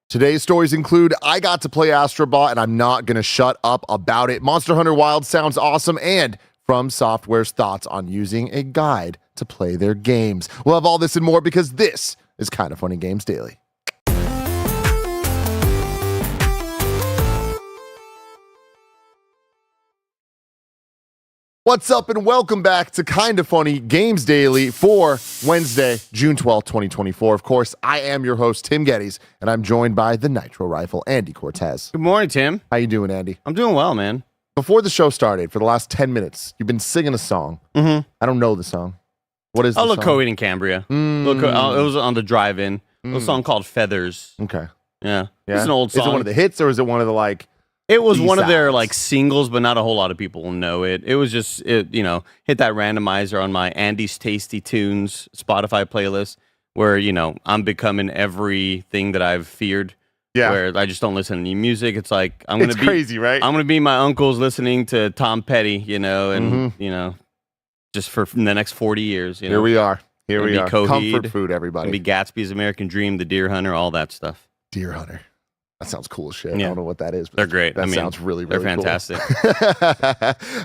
Today's stories include I got to play Astro Bot and I'm not going to shut up about it. Monster Hunter Wild sounds awesome, and FromSoftware's thoughts on using a guide to play their games. We'll have all this and more because this is Kinda Funny Games Daily. What's up and welcome back to Kinda Funny Games Daily for Wednesday, June 12th, 2024. Of course, I am your host, Tim Geddes, and I'm joined by the Nitro Rifle, Andy Cortez. Good morning, Tim. How you doing, Andy? I'm doing well, man. Before the show started, for the last 10 minutes, you've been singing a song. I don't know the song. What is the song? Coed in Cambria. It was on the drive-in. A song called Feathers. Okay. Yeah. It's an old song. Is it one of the hits or is it one of the It was one of their B-sides? singles, but not a whole lot of people know it. It was just hit that randomizer on my Andy's Tasty Tunes Spotify playlist, where I'm becoming everything that I've feared. Yeah. Where I just don't listen to any music. It's like It's crazy, right? I'm gonna be my uncle's listening to Tom Petty, just for the next 40 years. Here we are. Here we are. Coheed, Comfort food, everybody. Gonna be Gatsby's American Dream, The Deer Hunter, all that stuff. Deer Hunter. That sounds cool as shit. Yeah. I don't know what that is, but They're great. That sounds really, really they're fantastic.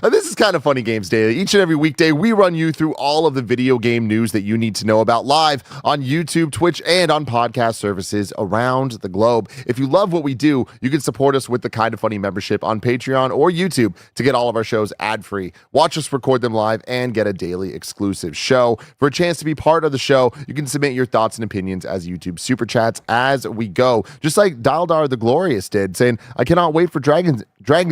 Cool. This is Kinda Funny Games Daily. Each and every weekday, we run you through all of the video game news that you need to know about live on YouTube, Twitch, and on podcast services around the globe. If you love what we do, you can support us with the Kinda Funny membership on Patreon or YouTube to get all of our shows ad-free. Watch us record them live and get a daily exclusive show. For a chance to be part of the show, you can submit your thoughts and opinions as YouTube super chats as we go. Just like Daldar the Glorious did, saying, I cannot wait for Dragon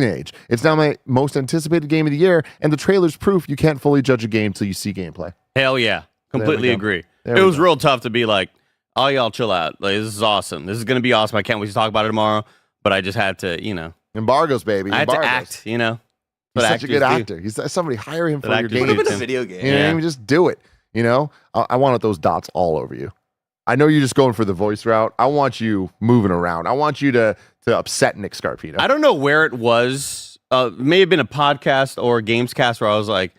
Age. It's now my most anticipated game of the year, and the trailer's proof you can't fully judge a game till you see gameplay. Hell yeah. Completely agree. There it we was go. real tough to be like, oh, y'all chill out. Like, this is awesome. This is going to be awesome. I can't wait to talk about it tomorrow. But I just had to, Embargoes, baby. I had to Embargoes. act, He's What such a actors good do. actor. He's somebody hire him for your actors game. do. Put him in a video game. You know what I Yeah. mean? Just do it. I want those dots all over you. I know you're just going for the voice route. I want you moving around. I want you to upset Nick Scarpino. I don't know where it was. It may have been a podcast or a GAMESCAST where I was like,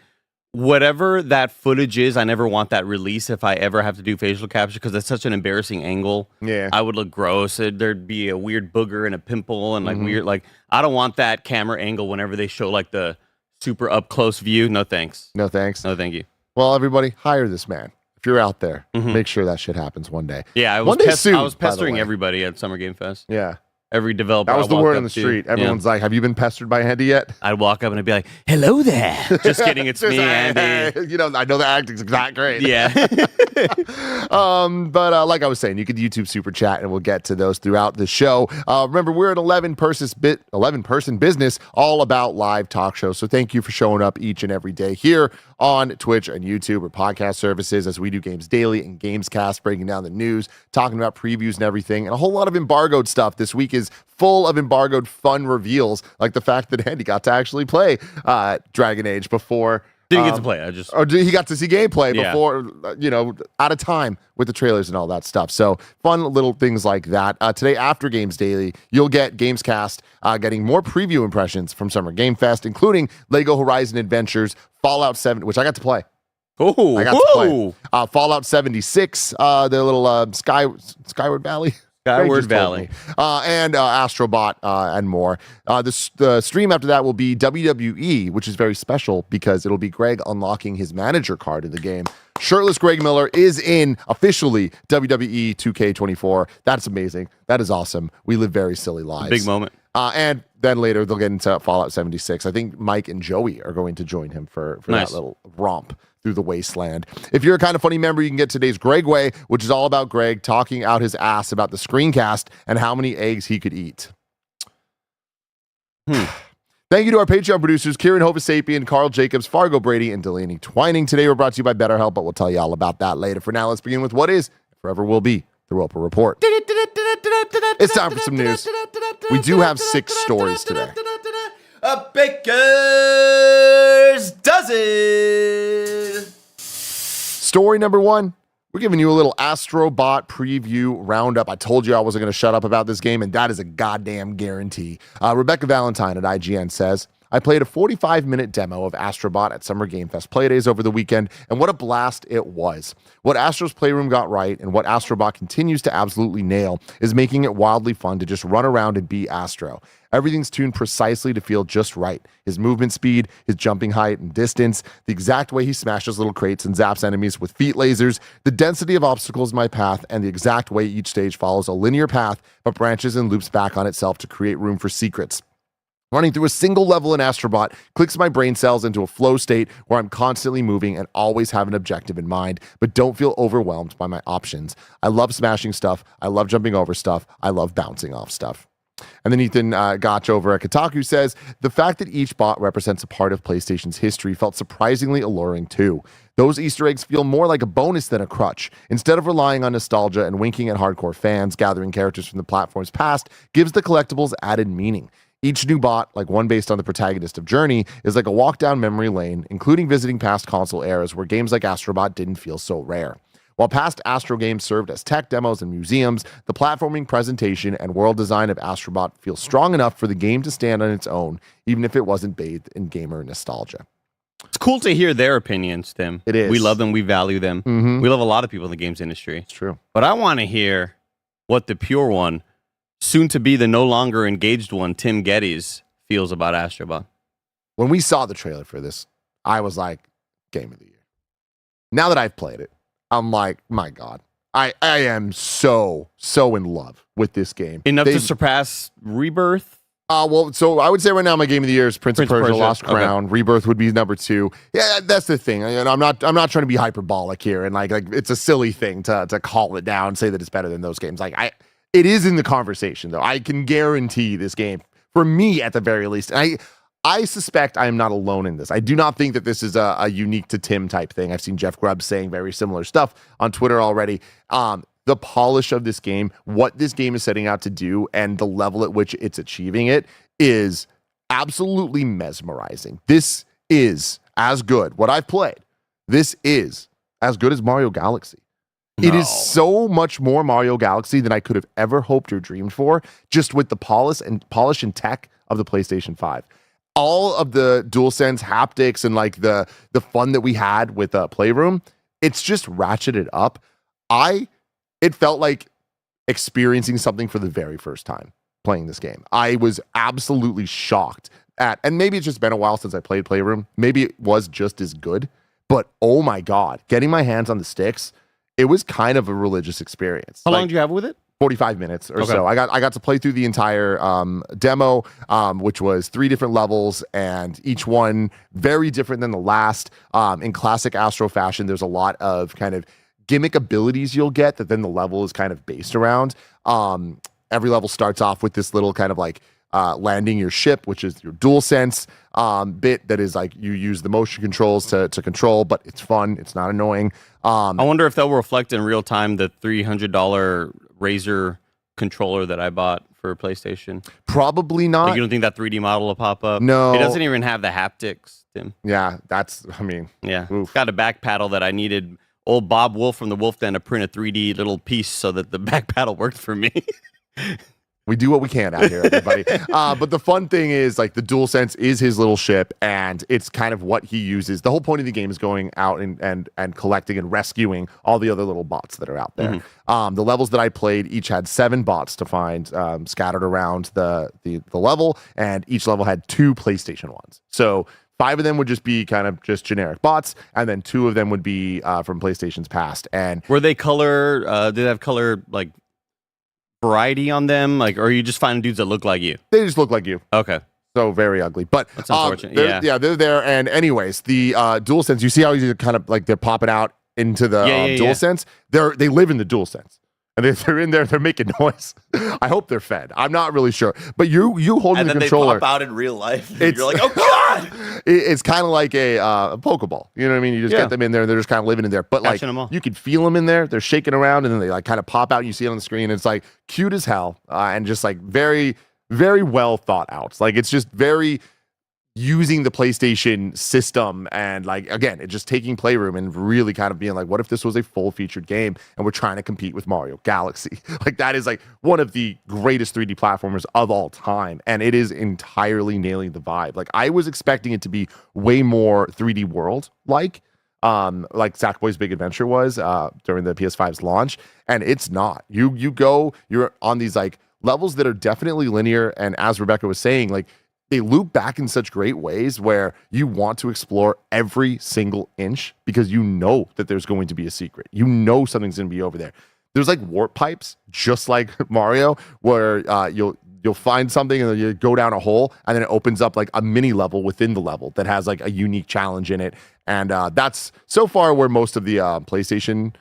whatever that footage is, I never want that release if I ever have to do facial capture because it's such an embarrassing angle. Yeah. I would look gross. There'd be a weird booger and a pimple and weird, I don't want that camera angle whenever they show the super up close view. No thanks. No thanks. No thank you. Well, everybody, hire this man. If you're out there, make sure that shit happens one day. Yeah, I One was, day soon, I was by the pestering way. everybody at Summer Game Fest. Yeah. Every developer. That was I the walked word up on the to, street. Everyone's like, have you been pestered by Andy yet? I'd walk up and I'd be like, hello there. Just kidding, it's me, Andy. I know the acting's not great. Yeah. But like I was saying, you could YouTube super chat and we'll get to those throughout the show. Remember, we're an 11-person business all about live talk shows. So thank you for showing up each and every day here on Twitch and YouTube or podcast services as we do Games Daily and GAMESCAST, breaking down the news, talking about previews and everything, and a whole lot of embargoed stuff. This week is full of embargoed fun reveals, like the fact that Andy got to actually play Dragon Age before. Didn't get to play. He got to see gameplay Yeah. before, out of time with the trailers and all that stuff. So fun little things like that. Today, after Games Daily, you'll get GamesCast getting more preview impressions from Summer Game Fest, including Lego Horizon Adventures, Fallout 7, which I got to play. Oh, I got to play. Fallout 76, their little Skyward Valley. Skyward Just told Valley. me. And Astro Bot and more. The stream after that will be WWE, which is very special because it'll be Greg unlocking his manager card in the game. Shirtless Greg Miller is in officially WWE 2K24. That's amazing. That is awesome. We live very silly lives. Big moment. And then later they'll get into Fallout 76. I think Mike and Joey are going to join him for Nice. that little romp through the wasteland. If you're a Kinda Funny member, you can get today's Gregway, which is all about Greg talking out his ass about the Screencast and how many eggs he could eat. Thank you to our Patreon producers, Kieran Hovasapian, Carl Jacobs, Fargo Brady, and Delaney Twining. Today we're brought to you by BetterHelp, but we'll tell you all about that later. For now, let's begin with what is, forever will be, the Roper Report. It's time for some news. We do have 6 stories today. A baker's dozen. Story number 1. We're giving you a little Astro Bot preview roundup. I told you I wasn't going to shut up about this game, and that is a goddamn guarantee. Rebecca Valentine at IGN says, I played a 45-minute demo of Astro Bot at Summer Game Fest Playdays over the weekend, and what a blast it was. What Astro's Playroom got right, and what Astro Bot continues to absolutely nail, is making it wildly fun to just run around and be Astro. Everything's tuned precisely to feel just right. His movement speed, his jumping height and distance, the exact way he smashes little crates and zaps enemies with feet lasers, the density of obstacles in my path, and the exact way each stage follows a linear path but branches and loops back on itself to create room for secrets. Running through a single level in Astro Bot clicks my brain cells into a flow state where I'm constantly moving and always have an objective in mind, but don't feel overwhelmed by my options. I love smashing stuff. I love jumping over stuff. I love bouncing off stuff. And then Ethan Gotch over at Kotaku says, the fact that each bot represents a part of PlayStation's history felt surprisingly alluring too. Those Easter eggs feel more like a bonus than a crutch. Instead of relying on nostalgia and winking at hardcore fans, gathering characters from the platform's past gives the collectibles added meaning. Each new bot, like one based on the protagonist of Journey, is like a walk down memory lane, including visiting past console eras where games like Astro Bot didn't feel so rare. While past Astro games served as tech demos and museums, the platforming, presentation, and world design of Astro Bot feels strong enough for the game to stand on its own, even if it wasn't bathed in gamer nostalgia. It's cool to hear their opinions, Tim. It is. We love them. We value them. Mm-hmm. We love a lot of people in the games industry. It's true. But I want to hear what the pure one, soon to be the no longer engaged one, Tim Geddes, feels about Astro Bot. When we saw the trailer for this, I was like, Game of the Year. Now that I've played it, I'm like, my God, I am so in love with this game. Enough to surpass Rebirth? Well, so I would say right now my game of the year is Prince of Persia, Lost Crown. Okay. Rebirth would be number 2. Yeah, that's the thing. I'm not trying to be hyperbolic here, and like it's a silly thing to call it down and say that it's better than those games. It is in the conversation though. I can guarantee this game, for me at the very least, and I suspect I am not alone in this. I do not think that this is a unique to Tim type thing. I've seen Jeff Grubb saying very similar stuff on Twitter already. The polish of this game, what this game is setting out to do, and the level at which it's achieving it is absolutely mesmerizing. This is as good. What I've played, this is as good as Mario Galaxy. No. It is so much more Mario Galaxy than I could have ever hoped or dreamed for, just with the polish and tech of the PlayStation 5. All of the DualSense haptics and like the fun that we had with Playroom, it's just ratcheted up. It felt like experiencing something for the very first time playing this game. I was absolutely shocked at, and maybe it's just been a while since I played Playroom. Maybe it was just as good, but oh my God, getting my hands on the sticks, it was kind of a religious experience. How long did you have with it? 45 minutes or so. I got to play through the entire demo, which was 3 different levels, and each one very different than the last. In classic Astro fashion, there's a lot of kind of gimmick abilities you'll get that then the level is kind of based around. Every level starts off with this little kind of like landing your ship, which is your DualSense bit that is like you use the motion controls to control, but it's fun. It's not annoying. I wonder if that will reflect in real time the $300 Razer controller that I bought for PlayStation. Probably not. Like, you don't think that 3D model will pop up? No. It doesn't even have the haptics, Tim. Yeah, Yeah. Oof. It's got a back paddle that I needed old Bob Wolf from the Wolf Den to print a 3D little piece so that the back paddle worked for me. We do what we can out here, everybody. But the fun thing is, like, the DualSense is his little ship, and it's kind of what he uses. The whole point of the game is going out and collecting and rescuing all the other little bots that are out there. Mm-hmm. The levels that I played each had 7 bots to find scattered around the level, and each level had 2 PlayStation ones. So 5 of them would just be kind of just generic bots, and then 2 of them would be from PlayStation's past. And were they color? Did they have color like variety on them, like, or are you just finding dudes that look like you? They just look like you. Okay. So very ugly, but that's unfortunate. They're there. And anyways, the DualSense, you see how they're kind of like they're popping out into the DualSense. They live in the DualSense, and they're in there. They're making noise. I hope they're fed. I'm not really sure, but you holding the controller. And then they pop out in real life. And you're like, oh God! It's kind of like a Pokeball. You know what I mean? You just get them in there, and they're just kind of living in there. But like you can feel them in there. They're shaking around, and then they like kind of pop out. And you see it on the screen. And it's like cute as hell, and just like very, very well thought out. Like it's just very using the PlayStation system and like, again, it just taking Playroom and really kind of being like, what if this was a full featured game and we're trying to compete with Mario Galaxy? Like that is like one of the greatest 3D platformers of all time. And it is entirely nailing the vibe. Like I was expecting it to be way more 3D World like Sackboy's Big Adventure was during the PS5's launch. And it's not. You're on these like levels that are definitely linear. And as Rebecca was saying, like, they loop back in such great ways where you want to explore every single inch because you know that there's going to be a secret. You know something's going to be over there. There's like warp pipes, just like Mario, where you'll find something and then you go down a hole and then it opens up like a mini level within the level that has like a unique challenge in it. And that's so far where most of the PlayStation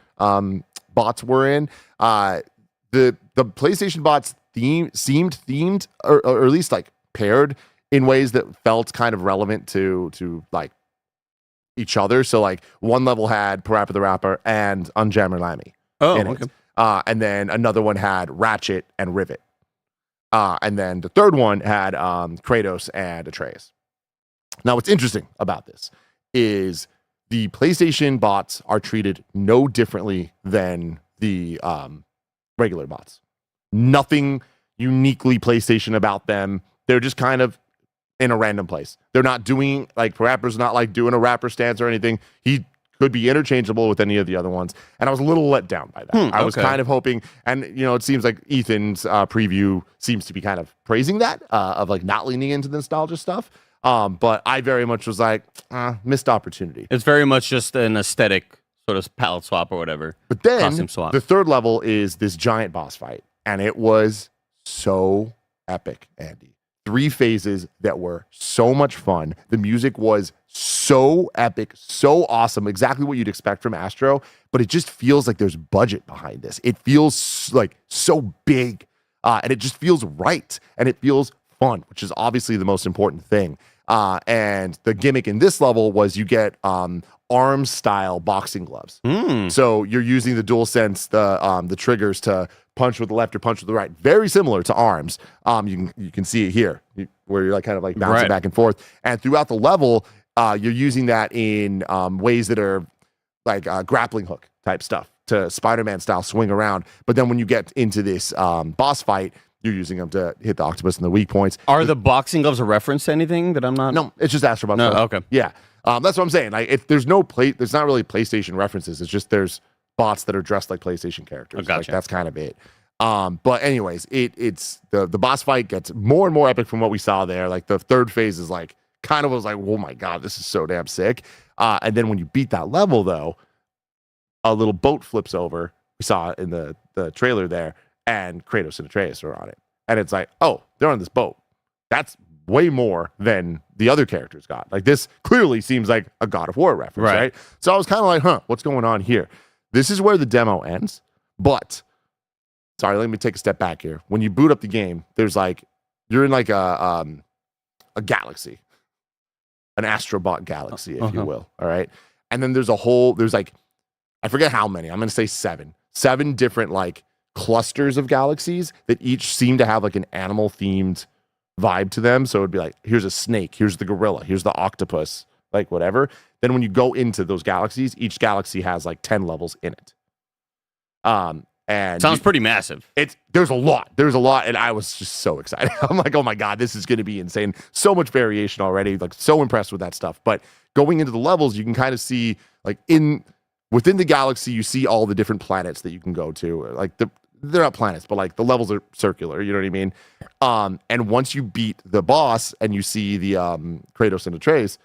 bots were in. The PlayStation bots seemed themed or at least like paired in ways that felt kind of relevant to like each other. So like one level had Parappa the Rapper and Unjammer Lammy in it. And then another one had Ratchet and Rivet. And then the third one had Kratos and Atreus. Now what's interesting about this is the PlayStation bots are treated no differently than the regular bots. Nothing uniquely PlayStation about them. They're just kind of in a random place. They're not doing like Parappa's not like doing a rapper stance or anything. He could be interchangeable with any of the other ones. And I was a little let down by that. I was kind of hoping, and you know, it seems like Ethan's preview seems to be kind of praising that of like not leaning into the nostalgia stuff. But I very much was like, missed opportunity. It's very much just an aesthetic sort of palette swap or whatever. But then costume swap. The third level is this giant boss fight. And it was so epic, Andy. 3 phases that were so much fun. The music was so epic, so awesome, exactly what you'd expect from Astro, but it just feels like there's budget behind this. It feels like so big, and it just feels right, and it feels fun, which is obviously the most important thing. And the gimmick in this level was you get arm-style boxing gloves. So you're using the DualSense, the triggers to punch with the left or punch with the right. Very similar to arms. You can see it here, where you're like kind of like bouncing back and forth. And throughout the level, you're using that in ways that are like grappling hook type stuff to Spider-Man style swing around. But then when you get into this boss fight, you're using them to hit the octopus and the weak points. Are the boxing gloves a reference to anything that I'm not? No, it's just Astro Bot. No, okay. Yeah. That's what I'm saying. Like, there's not really PlayStation references. It's just there's bots that are dressed like PlayStation characters. Oh, gotcha. Like, that's kind of it. But anyways, it's the boss fight gets more and more epic from what we saw there. Like the third phase is like kind of was like, oh my god, this is so damn sick. And then when you beat that level, though, a little boat flips over. We saw it in the trailer there, and Kratos and Atreus are on it. And it's like, oh, they're on this boat. That's way more than the other characters got. Like this clearly seems like a God of War reference, right? So I was kind of like, what's going on here? This is where the demo ends. But sorry, let me take a step back here. When you boot up the game, there's like you're in like a galaxy, an Astro Bot galaxy, if you will. All right, and then there's like I forget how many. I'm gonna say 7 different like clusters of galaxies that each seem to have like an animal themed vibe to them. So it'd be like, here's a snake, here's the gorilla, here's the octopus, like whatever. Then when you go into those galaxies, each galaxy has like 10 levels in it. And sounds pretty massive. There's a lot, and I was just so excited. I'm like, oh my god, this is going to be insane. So much variation already. Like, so impressed with that stuff. But going into the levels, you can kind of see like within the galaxy, you see all the different planets that you can go to. Like they're not planets, but like the levels are circular. You know what I mean? And once you beat the boss and you see the Kratos and Atreus,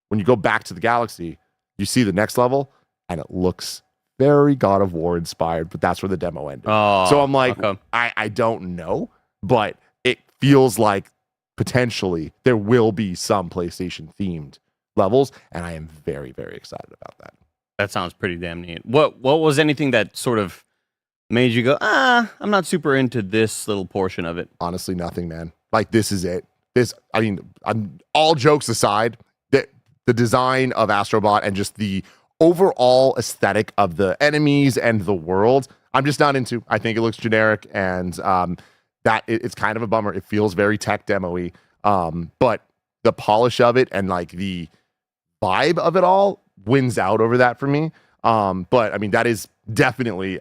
when you go back to the galaxy, you see the next level, and it looks very God of War inspired, but that's where the demo ended. So I'm like, okay. I don't know, but it feels like potentially there will be some PlayStation themed levels, and I am very, very excited about that. That sounds pretty damn neat. What was anything that sort of made you go, I'm not super into this little portion of it? Honestly, nothing, man. Like, this is it. I'm all jokes aside, the design of Astro Bot and just the overall aesthetic of the enemies and the world, I'm just not into. I think it looks generic, and that it's kind of a bummer. It feels very tech demo-y. But the polish of it and like the vibe of it all wins out over that for me. But I mean, that is definitely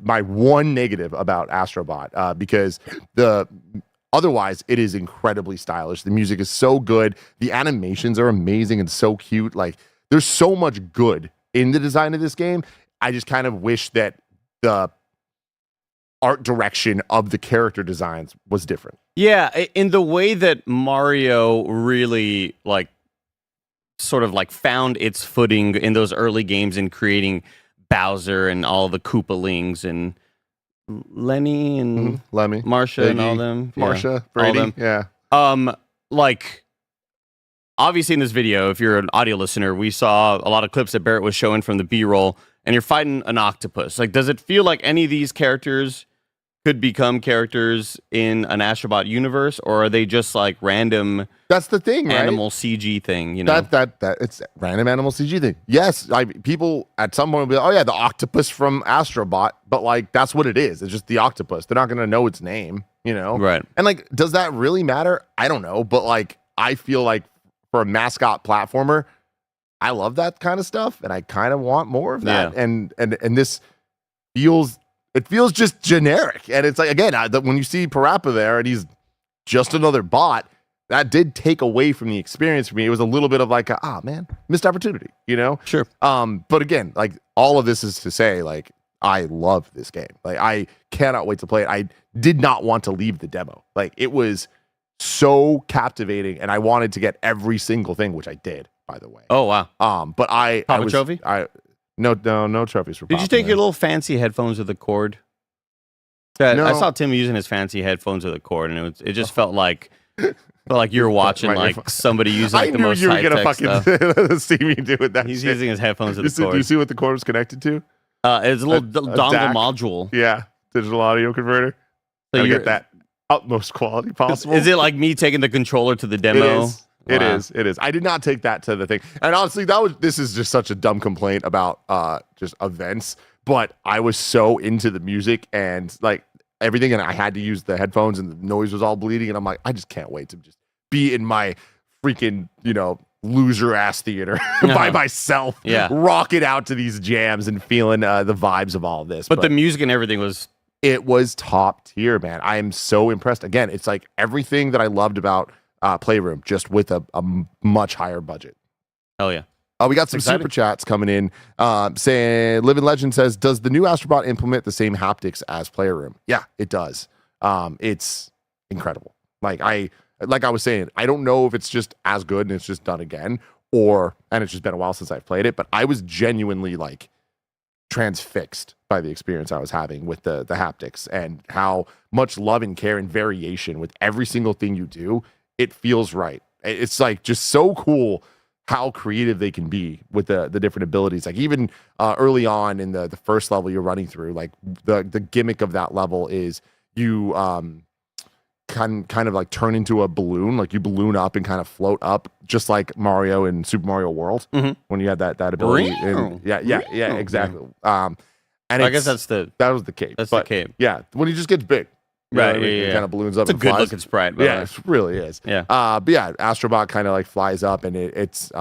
my one negative about Astro Bot, because otherwise it is incredibly stylish. The music is so good. The animations are amazing and so cute. Like, there's so much good in the design of this game. I just kind of wish that the art direction of the character designs was different. Yeah, in the way that Mario really like sort of like found its footing in those early games in creating Bowser and all the Koopalings and Lenny and Lemmy, Marsha Biggie, and all them. Marsha, Brady, all them. yeah. Like obviously in this video, if you're an audio listener, we saw a lot of clips that Barrett was showing from the B-roll, and you're fighting an octopus. Like, does it feel like any of these characters could become characters in an Astro Bot universe, or are they just like random? That's the thing, right? Animal CG thing, you know? That it's random animal CG thing. Yes, people at some point will be like, oh yeah, the octopus from Astro Bot, but like that's what it is. It's just the octopus. They're not gonna know its name, you know? Right. And like, does that really matter? I don't know, but like, I feel like for a mascot platformer, I love that kind of stuff, and I kind of want more of that. Yeah. And this feels just generic, and it's like, again, when you see Parappa there and he's just another bot, that did take away from the experience for me. It was a little bit of like, man, missed opportunity, you know? Sure. But again, like, all of this is to say, like, I love this game. Like, I cannot wait to play it. I did not want to leave the demo. Like, it was so captivating, and I wanted to get every single thing, which I did, by the way. Oh wow. But I was, trophy? No trophies for Did you take your little fancy headphones with the cord? No. I saw Tim using his fancy headphones with a cord, and it just felt like you were watching like somebody using like, the most high tech stuff. I knew you were gonna fucking see me do it. He's using his headphones with the cord. Do you see what the cord was connected to? It's a little dongle DAC module. Yeah, digital audio converter. So you get that utmost quality possible. Is it like me taking the controller to the demo? It is. I did not take that to the thing. And honestly, this is just such a dumb complaint about just events, but I was so into the music and like everything, and I had to use the headphones, and the noise was all bleeding, and I'm like, I just can't wait to just be in my freaking, loser ass theater by myself, rocking out to these jams and feeling the vibes of all of this. But the music and everything was top tier, man. I am so impressed. Again, it's like everything that I loved about Playroom, just with a much higher budget. Hell yeah. We got some super chats coming in saying, Living Legend says, does the new Astro Bot implement the same haptics as Playroom? Yeah, it does. It's incredible. Like I was saying, I don't know if it's just as good and it's just done again, and it's just been a while since I've played it, but I was genuinely like transfixed by the experience I was having with the haptics and how much love and care and variation with every single thing you do. It feels right. It's like just so cool how creative they can be with the different abilities. Like even early on in the first level you're running through, like the gimmick of that level is you kind of like turn into a balloon, like you balloon up and kind of float up, just like Mario in Super Mario World when you had that ability. And yeah, exactly. And I guess that was the cape. That's the cape. Yeah, when he just gets big. Right, It kind of balloons up. It's a good looking sprite. Yeah, it really is. Yeah. But yeah, Astro Bot kind of like flies up, and it's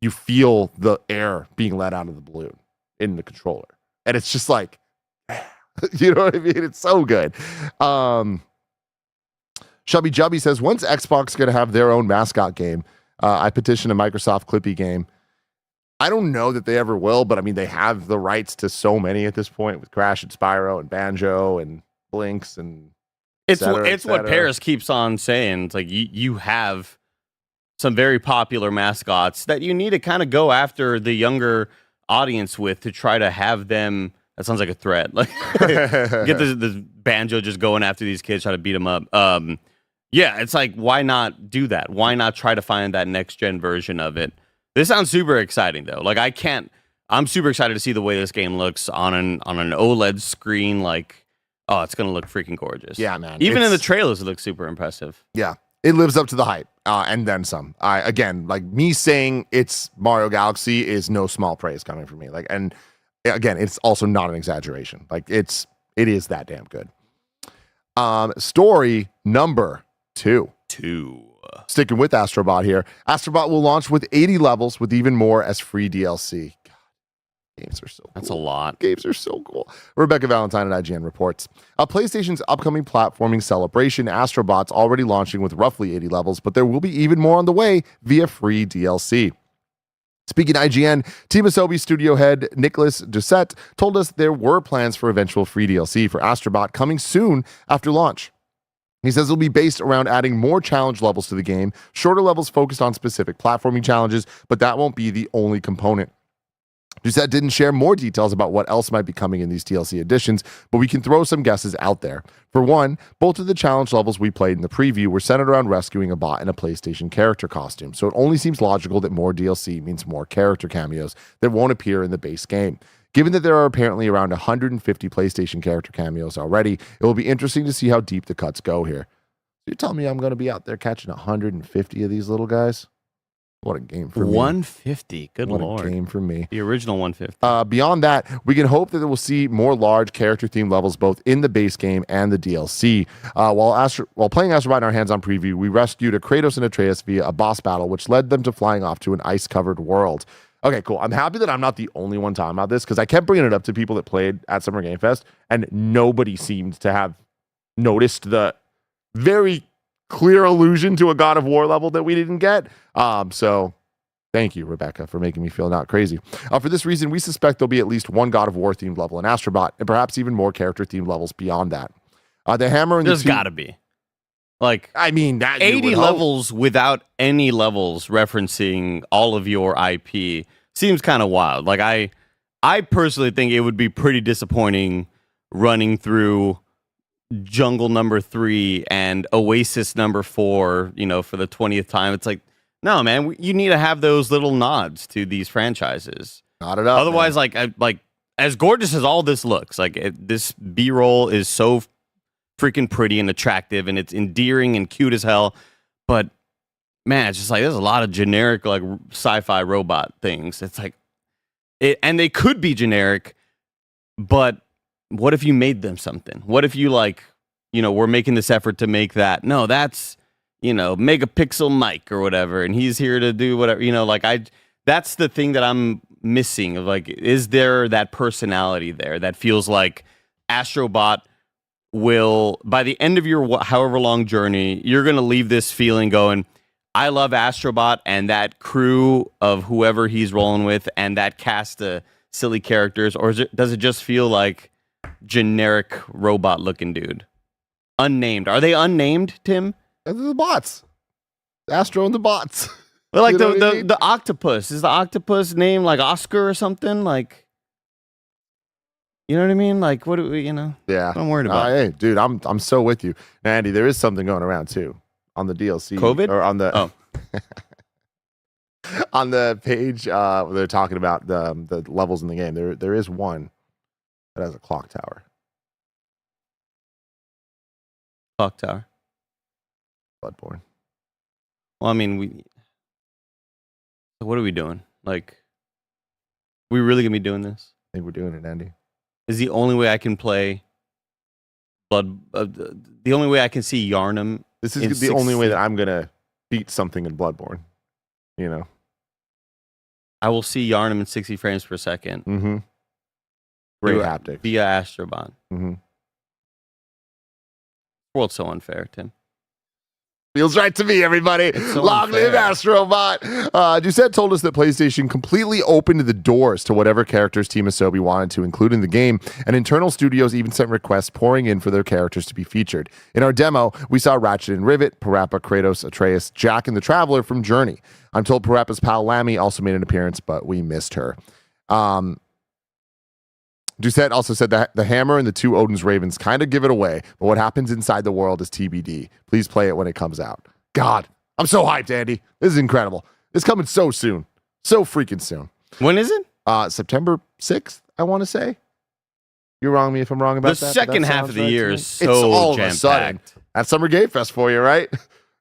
you feel the air being let out of the balloon in the controller, and it's just like, you know what I mean? It's so good. Shubby Jubby says, when's Xbox going to have their own mascot game? I petitioned a Microsoft Clippy game. I don't know that they ever will, but I mean, they have the rights to so many at this point with Crash and Spyro and Banjo and Blinks and it's what Paris keeps on saying. It's like you have some very popular mascots that you need to kind of go after the younger audience with to try to have them. That sounds like a threat. Like get this Banjo just going after these kids, try to beat them up. Yeah, it's like, why not do that? Why not try to find that next gen version of it? This sounds super exciting though. Like I'm super excited to see the way this game looks on an OLED screen. Like, oh, it's gonna look freaking gorgeous. Yeah, man. Even in the trailers, it looks super impressive. Yeah, it lives up to the hype, and then some. Again, like me saying it's Mario Galaxy is no small praise coming from me. Like, and again, it's also not an exaggeration. Like, it is that damn good. Story number 2. Sticking with Astro Bot here, Astro Bot will launch with 80 levels with even more as free DLC. God, games are so cool. That's a lot. Games are so cool. Rebecca Valentine at IGN reports. PlayStation's upcoming platforming celebration, Astro Bot's already launching with roughly 80 levels, but there will be even more on the way via free DLC. Speaking IGN, Team Asobi studio head Nicholas Doucette told us there were plans for eventual free DLC for Astro Bot coming soon after launch. He says it'll be based around adding more challenge levels to the game, shorter levels focused on specific platforming challenges, but that won't be the only component. Doucette didn't share more details about what else might be coming in these DLC additions, but we can throw some guesses out there. For one, both of the challenge levels we played in the preview were centered around rescuing a bot in a PlayStation character costume, so it only seems logical that more DLC means more character cameos that won't appear in the base game. Given that there are apparently around 150 PlayStation character cameos already, it will be interesting to see how deep the cuts go here. You tell me I'm going to be out there catching 150 of these little guys? What a game for me. 150. Good what lord. What a game for me. The original 150. Beyond that, we can hope that we'll see more large character-themed levels both in the base game and the DLC. While playing Astro Bot in our hands-on preview, we rescued a Kratos and Atreus via a boss battle, which led them to flying off to an ice-covered world. Okay, cool. I'm happy that I'm not the only one talking about this because I kept bringing it up to people that played at Summer Game Fest, and nobody seemed to have noticed the very clear allusion to a God of War level that we didn't get. So thank you, Rebecca, for making me feel not crazy. For this reason, we suspect there'll be at least one God of War themed level in Astro Bot, and perhaps even more character themed levels beyond that. The hammer and There's got to be. Like, I mean, that 80 levels without any levels referencing all of your IP seems kind of wild. Like, I personally think it would be pretty disappointing running through Jungle number 3 and Oasis number 4, for the 20th time. It's like, no, man, you need to have those little nods to these franchises. Not it up. Otherwise, man. like as gorgeous as all this looks, this B-roll is so freaking pretty and attractive, and it's endearing and cute as hell. But man, it's just like there's a lot of generic like sci-fi robot things. It's like, and they could be generic, but what if you made them something? What if you we're making this effort to make that? No, that's, megapixel Mike or whatever, and he's here to do whatever, that's the thing that I'm missing of is there that personality there that feels like Astro Bot will, by the end of your however long journey, you're going to leave this feeling going, I love Astro Bot and that crew of whoever he's rolling with and that cast of silly characters, or does it just feel like generic robot looking dude? Unnamed. Are they unnamed, Tim? They're the bots. Astro and the bots. Well, like the octopus. Is the octopus named like Oscar or something? Like, you know what I mean? Like, what do we, Yeah. I'm worried about. Hey, dude, I'm so with you. Now, Andy, there is something going around too on the DLC. COVID? Or on the on the page where they're talking about the levels in the game. There is one that has a clock tower. Clock tower. Bloodborne. Well, I mean, what are we doing? Like, we really gonna be doing this? I think we're doing it, Andy. Is the only way I can play the only way I can see Yarnum? This is the only way that I'm gonna beat something in Bloodborne. I will see Yarnum in 60 frames per second. Mm-hmm. Great haptics. Via Astro Bot. Mm-hmm. World's so unfair, Tim. Feels right to me, everybody. So Long live Astro Bot. Doucette told us that PlayStation completely opened the doors to whatever characters Team Asobi wanted to include in the game, and internal studios even sent requests pouring in for their characters to be featured. In our demo, we saw Ratchet and Rivet, Parappa, Kratos, Atreus, Jack, and the Traveler from Journey. I'm told Parappa's pal Lammy also made an appearance, but we missed her. Doucette also said that the hammer and the two Odin's Ravens kind of give it away, but what happens inside the world is TBD. Please play it when it comes out. God, I'm so hyped, Andy. This is incredible. It's coming so soon. So freaking soon. When is it? September 6th, I want to say. You're wrong me if I'm wrong about the that. Second half of the year is so all of a sudden. That's Summer Game Fest for you, right?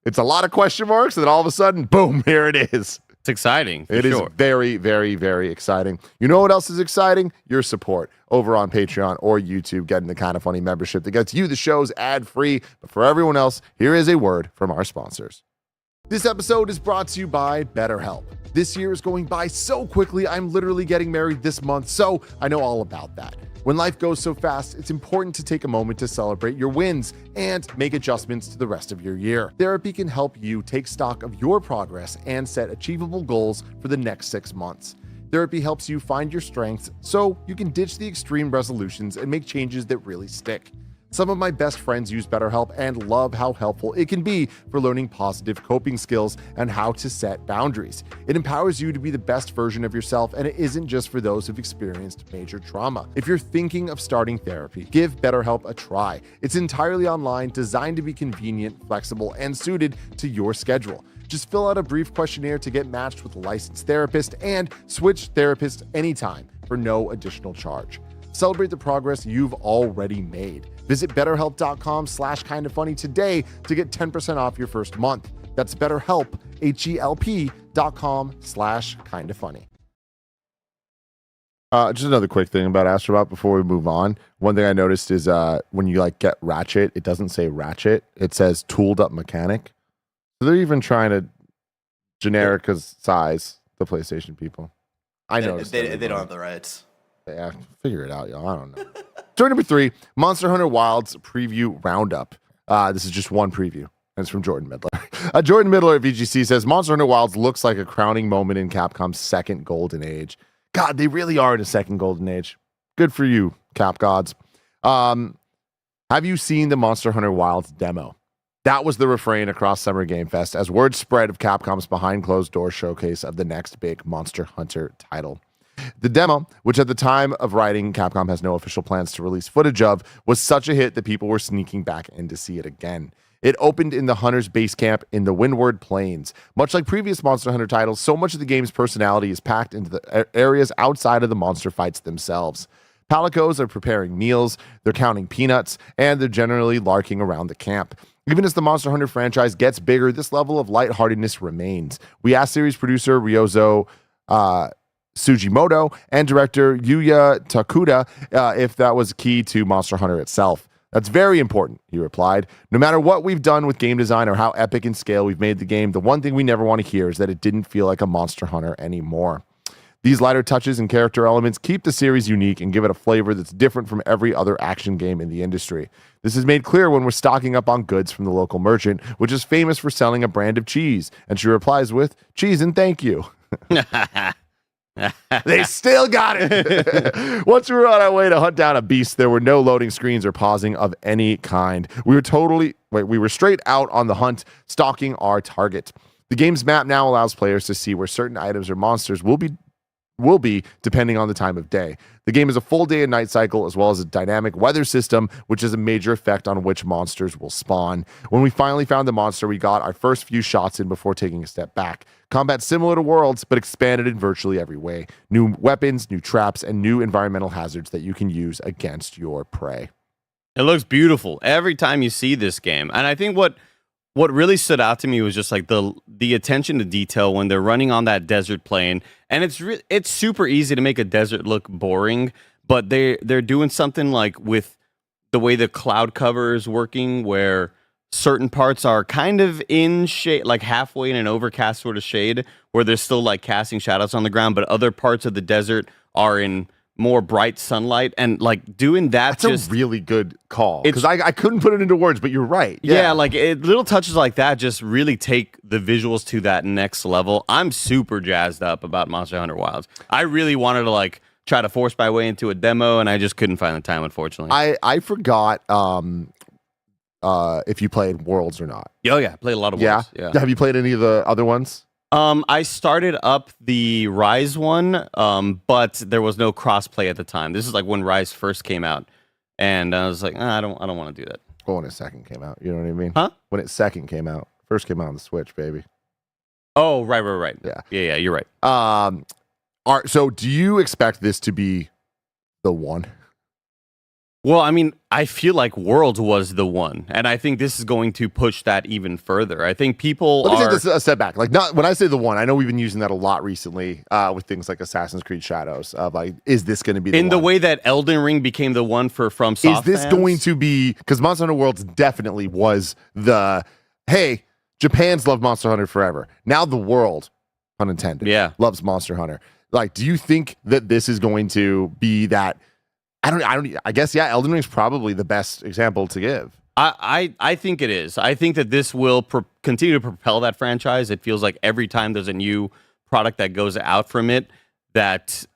It's a lot of question marks, and then all of a sudden, boom, here it is. It's exciting. It is very, very, very exciting. You know what else is exciting? Your support over on Patreon or YouTube, getting the Kind of Funny membership that gets you the shows ad-free. But for everyone else, here is a word from our sponsors. This episode is brought to you by BetterHelp. This year is going by so quickly, I'm literally getting married this month, so I know all about that. When life goes so fast, it's important to take a moment to celebrate your wins and make adjustments to the rest of your year. Therapy can help you take stock of your progress and set achievable goals for the next 6 months. Therapy helps you find your strengths so you can ditch the extreme resolutions and make changes that really stick. Some of my best friends use BetterHelp and love how helpful it can be for learning positive coping skills and how to set boundaries. It empowers you to be the best version of yourself, and it isn't just for those who've experienced major trauma. If you're thinking of starting therapy, give BetterHelp a try. It's entirely online, designed to be convenient, flexible, and suited to your schedule. Just fill out a brief questionnaire to get matched with a licensed therapist and switch therapists anytime for no additional charge. Celebrate the progress you've already made. Visit betterhelp.com/kindafunny today to get 10% off your first month. That's BetterHelp, HELP.com/kindafunny. Just another quick thing about Astro Bot before we move on. One thing I noticed is when you get Ratchet, it doesn't say Ratchet. It says Tooled Up Mechanic. So they're even trying to size the PlayStation people. I know they don't have the rights. Yeah, figure it out, y'all. I don't know. Story number 3, Monster Hunter Wilds preview roundup. This is just one preview, and it's from Jordan Midler. Jordan Midler at VGC says, Monster Hunter Wilds looks like a crowning moment in Capcom's second golden age. God, they really are in a second golden age. Good for you, Cap Gods. Have you seen the Monster Hunter Wilds demo? That was the refrain across Summer Game Fest as word spread of Capcom's behind closed door showcase of the next big Monster Hunter title. The demo, which at the time of writing Capcom has no official plans to release footage of, was such a hit that people were sneaking back in to see it again. It opened in the Hunter's base camp in the Windward Plains. Much like previous Monster Hunter titles, so much of the game's personality is packed into the areas outside of the monster fights themselves. Palicos are preparing meals, they're counting peanuts, and they're generally larking around the camp. Even as the Monster Hunter franchise gets bigger, this level of lightheartedness remains. We asked series producer Ryozo Sugimoto and director Yuya Takuda if that was key to Monster Hunter itself. That's very important, he replied. No matter what we've done with game design or how epic in scale we've made the game, the one thing we never want to hear is that it didn't feel like a Monster Hunter anymore. These lighter touches and character elements keep the series unique and give it a flavor that's different from every other action game in the industry. This is made clear when we're stocking up on goods from the local merchant, which is famous for selling a brand of cheese. And she replies with, cheese and thank you. They still got it. Once we were on our way to hunt down a beast, there were no loading screens or pausing of any kind. We were straight out on the hunt, stalking our target. The game's map now allows players to see where certain items or monsters will be depending on the time of day. The game is a full day and night cycle as well as a dynamic weather system, which has a major effect on which monsters will spawn. When we finally found the monster, we got our first few shots in before taking a step back. Combat similar to Worlds, but expanded in virtually every way. New weapons, new traps, and new environmental hazards that you can use against your prey. It looks beautiful every time you see this game. And I think what really stood out to me was just the attention to detail when they're running on that desert plain. And it's super easy to make a desert look boring, but they're doing something with the way the cloud cover is working, where certain parts are kind of in shade, halfway in an overcast sort of shade, where they're still casting shadows on the ground, but other parts of the desert are in more bright sunlight, and doing that's a really good call, because I couldn't put it into words, but you're right. Yeah, little touches like that just really take the visuals to that next level. I'm super jazzed up about Monster Hunter Wilds. I really wanted to try to force my way into a demo, and I just couldn't find the time, unfortunately. I forgot if you played Worlds or not. Oh yeah, played a lot of Worlds. Yeah. Have you played any of the other ones? I started up the Rise one, but there was no crossplay at the time. This is when Rise first came out, and I was like, I don't want to do that. Well, when it second came out, you know what I mean? Huh? When it second came out, first came out on the Switch, baby. Oh, right. Yeah, you're right. So do you expect this to be the one? Well, I mean, I feel like Worlds was the one, and I think this is going to push that even further. I think people Let me take this a step back. Not when I say the one, I know we've been using that a lot recently with things like Assassin's Creed Shadows. Is this going to be the way that Elden Ring became the one for FromSoftware? Is this going to be, because Monster Hunter Worlds definitely was the, hey, Japan's loved Monster Hunter forever. Now the world, pun intended, loves Monster Hunter. Like, do you think that this is going to be that? I guess, Elden Ring's probably the best example to give. I think it is. I think that this will continue to propel that franchise. It feels like every time there's a new product that goes out from it, that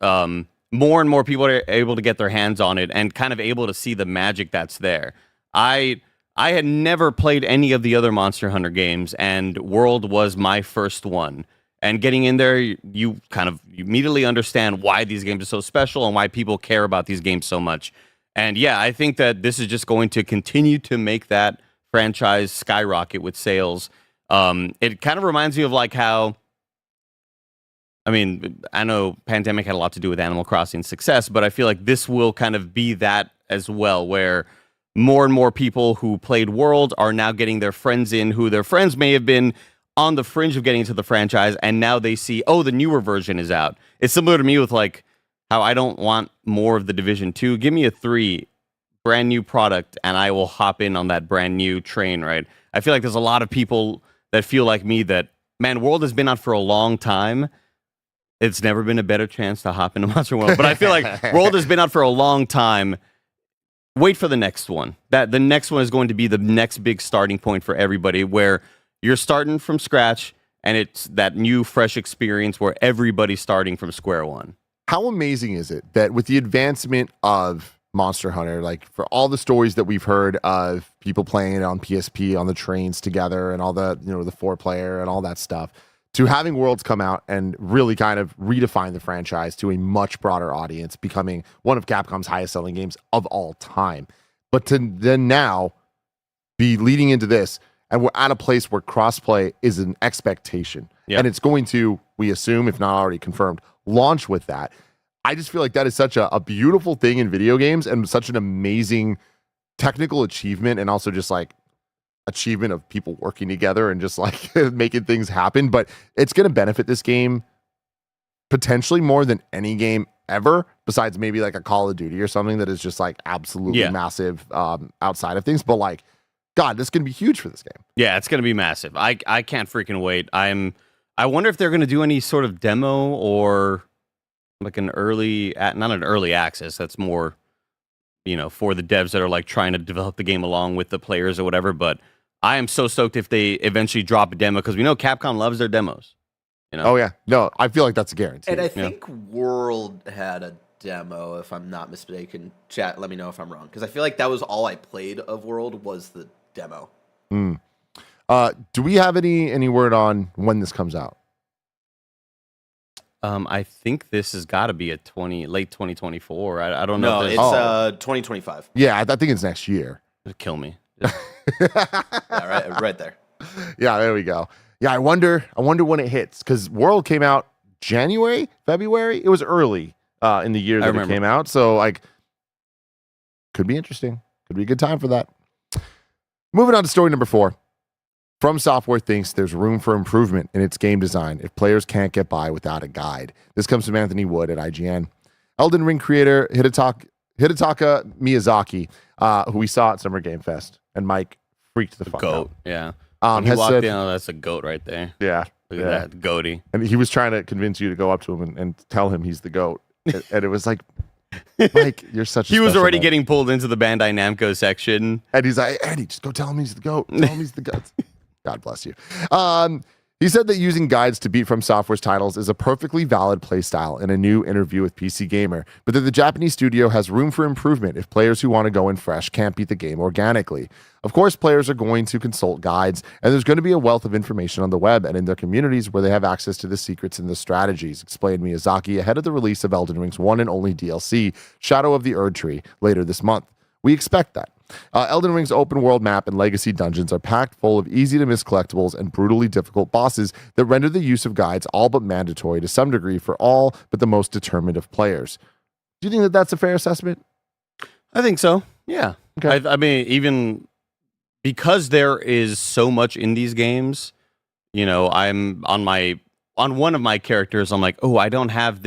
more and more people are able to get their hands on it and kind of able to see the magic that's there. I had never played any of the other Monster Hunter games, and World was my first one. And getting in there, you immediately understand why these games are so special and why people care about these games so much. And yeah, I think that this is just going to continue to make that franchise skyrocket with sales. It kind of reminds me of like how, I mean, I know pandemic had a lot to do with Animal Crossing's success, but I feel like this will kind of be that as well, where more and more people who played World are now getting their friends in, who their friends may have been on the fringe of getting into the franchise, and now they see, oh, the newer version is out. It's similar to me with like how I don't want more of the Division 2. Give me a 3 brand new product, and I will hop in on that brand new train, right? I feel like there's a lot of people that feel like me that, man, World has been out for a long time. It's never been a better chance to hop into Monster World. But I feel like World has been out for a long time. Wait for the next one. That the next one is going to be the next big starting point for everybody, where you're starting from scratch, and it's that new, fresh experience where everybody's starting from square one. How amazing is it that with the advancement of Monster Hunter, like for all the stories that we've heard of people playing it on PSP on the trains together and all the, the 4-player and all that stuff, to having Worlds come out and really kind of redefine the franchise to a much broader audience, becoming one of Capcom's highest selling games of all time. But to then now be leading into this, and we're at a place where crossplay is an expectation. Yep. And it's going to, we assume, if not already confirmed, launch with that. I just feel like that is such a beautiful thing in video games and such an amazing technical achievement, and also just like achievement of people working together and just like making things happen. But it's going to benefit this game potentially more than any game ever, besides maybe like a Call of Duty or something that is just like absolutely massive outside of things. But like, God, this is going to be huge for this game. Yeah, it's going to be massive. I can't freaking wait. I wonder if they're going to do any sort of demo or like an early, not an early access. That's more, for the devs that are like trying to develop the game along with the players or whatever. But I am so stoked if they eventually drop a demo, because we know Capcom loves their demos. Oh yeah, no, I feel like that's a guarantee. And I think World had a demo, if I'm not mistaken. Chat, let me know if I'm wrong, because I feel like that was all I played of World was the demo. Do we have any word on when this comes out? I think this has got to be a late 2024. I don't know. No, it's 2025. Yeah, I think it's next year. It'll kill me. Yeah, right there. Yeah, there we go. Yeah, I wonder when it hits, because World came out January, February. It was early in the year that it came out, so like, could be interesting. Could be a good time for that. Moving on to story number 4. FromSoftware thinks there's room for improvement in its game design if players can't get by without a guide. This comes from Anthony Wood at IGN. Elden Ring creator Hidetaka Miyazaki, who we saw at Summer Game Fest, and Mike freaked the fuck out. Yeah. He walked in, that's a goat right there. Yeah. Look at that, goaty. And he was trying to convince you to go up to him and tell him he's the goat. And it was like, Mike, you're such a He was already man. Getting pulled into the Bandai Namco section. And he's like, Andy, just go tell him he's the GOAT. Tell him he's the GOAT. God bless you. He said that using guides to beat FromSoftware's titles is a perfectly valid playstyle in a new interview with PC Gamer, but that the Japanese studio has room for improvement if players who want to go in fresh can't beat the game organically. Of course, players are going to consult guides, and there's going to be a wealth of information on the web and in their communities where they have access to the secrets and the strategies, explained Miyazaki ahead of the release of Elden Ring's one and only DLC, Shadow of the Erdtree, later this month. We expect that. Elden Ring's open world map and legacy dungeons are packed full of easy-to-miss collectibles and brutally difficult bosses that render the use of guides all but mandatory to some degree for all but the most determined of players. Do you think that that's a fair assessment? I think so, yeah. Okay. I mean, even because there is so much in these games, I'm on one of my characters, I'm like, oh, I don't have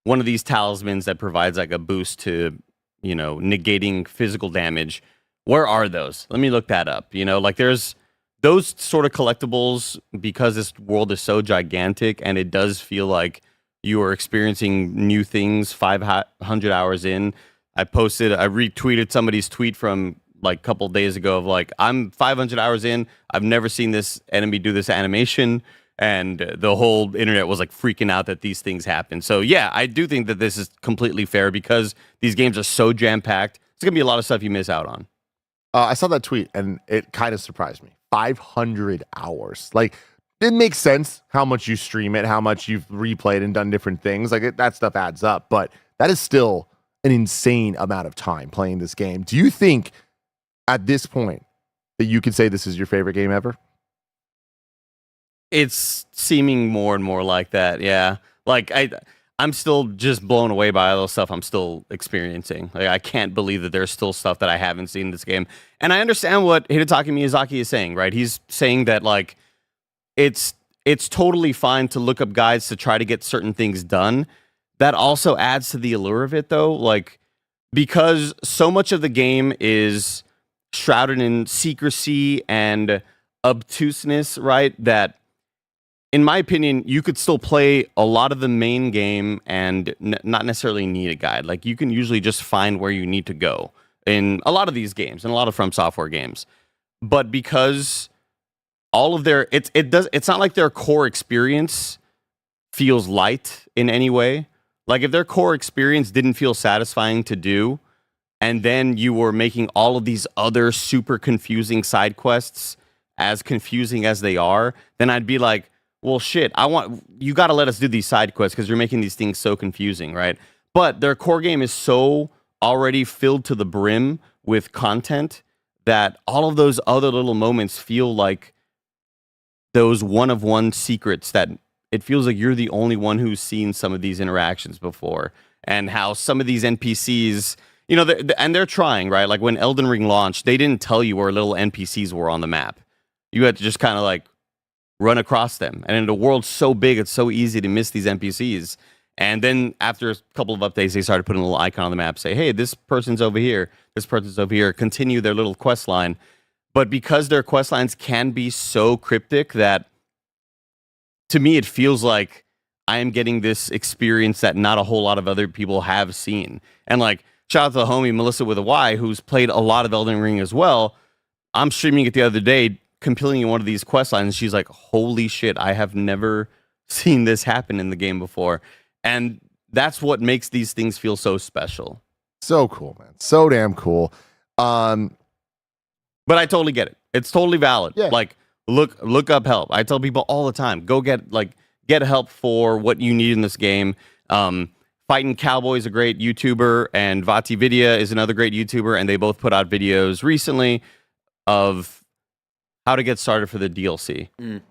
one of these talismans that provides like a boost to negating physical damage. Where are those? Let me look that up. Like there's those sort of collectibles, because this world is so gigantic and it does feel like you are experiencing new things 500 hours in. I retweeted somebody's tweet from like a couple days ago of like, I'm 500 hours in. I've never seen this enemy do this animation. And the whole internet was like freaking out that these things happen. So yeah, I do think that this is completely fair because these games are so jam-packed. It's going to be a lot of stuff you miss out on. I saw that tweet and it kind of surprised me. 500 hours. Like, it makes sense how much you stream it, how much you've replayed and done different things. Like, that stuff adds up. But that is still an insane amount of time playing this game. Do you think at this point that you could say this is your favorite game ever? It's seeming more and more like that, yeah. Like, I'm still just blown away by all the stuff I'm still experiencing. Like, I can't believe that there's still stuff that I haven't seen in this game. And I understand what Hidetaka Miyazaki is saying, right? He's saying that, like, it's totally fine to look up guides to try to get certain things done. That also adds to the allure of it, though. Like, because so much of the game is shrouded in secrecy and obtuseness, right? That, in my opinion, you could still play a lot of the main game and not necessarily need a guide. Like, you can usually just find where you need to go in a lot of these games, and a lot of FromSoftware games. But because all of their it's not like their core experience feels light in any way. Like, if their core experience didn't feel satisfying to do, and then you were making all of these other super confusing side quests as confusing as they are, then I'd be like, well, shit, you got to let us do these side quests because you're making these things so confusing, right? But their core game is so already filled to the brim with content that all of those other little moments feel like those one-of-one secrets that it feels like you're the only one who's seen some of these interactions before, and how some of these NPCs, you know, and they're trying, right? Like, when Elden Ring launched, they didn't tell you where little NPCs were on the map. You had to just kind of like run across them. And in a world so big, it's so easy to miss these NPCs. And then after a couple of updates, they started putting a little icon on the map, say, hey, this person's over here, this person's over here, continue their little quest line. But because their quest lines can be so cryptic that, to me, it feels like I am getting this experience that not a whole lot of other people have seen. And like, shout out to the homie Melissa with a Y, who's played a lot of Elden Ring as well. I'm streaming it the other day, completing one of these quest lines. She's like, holy shit, I have never seen this happen in the game before. And that's what makes these things feel so special. So cool, man. So damn cool. But I totally get it. It's totally valid. Yeah. Like, look up help. I tell people all the time, go get help for what you need in this game. Fighting Cowboy is a great YouTuber, and Vati Vidya is another great YouTuber, and they both put out videos recently of how to get started for the DLC,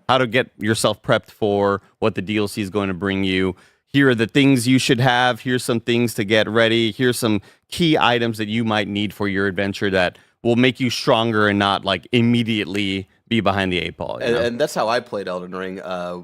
how to get yourself prepped for what the DLC is going to bring you. Here are the things you should have. Here's some things to get ready. Here's some key items that you might need for your adventure that will make you stronger and not like immediately be behind the 8 ball. And that's how I played Elden Ring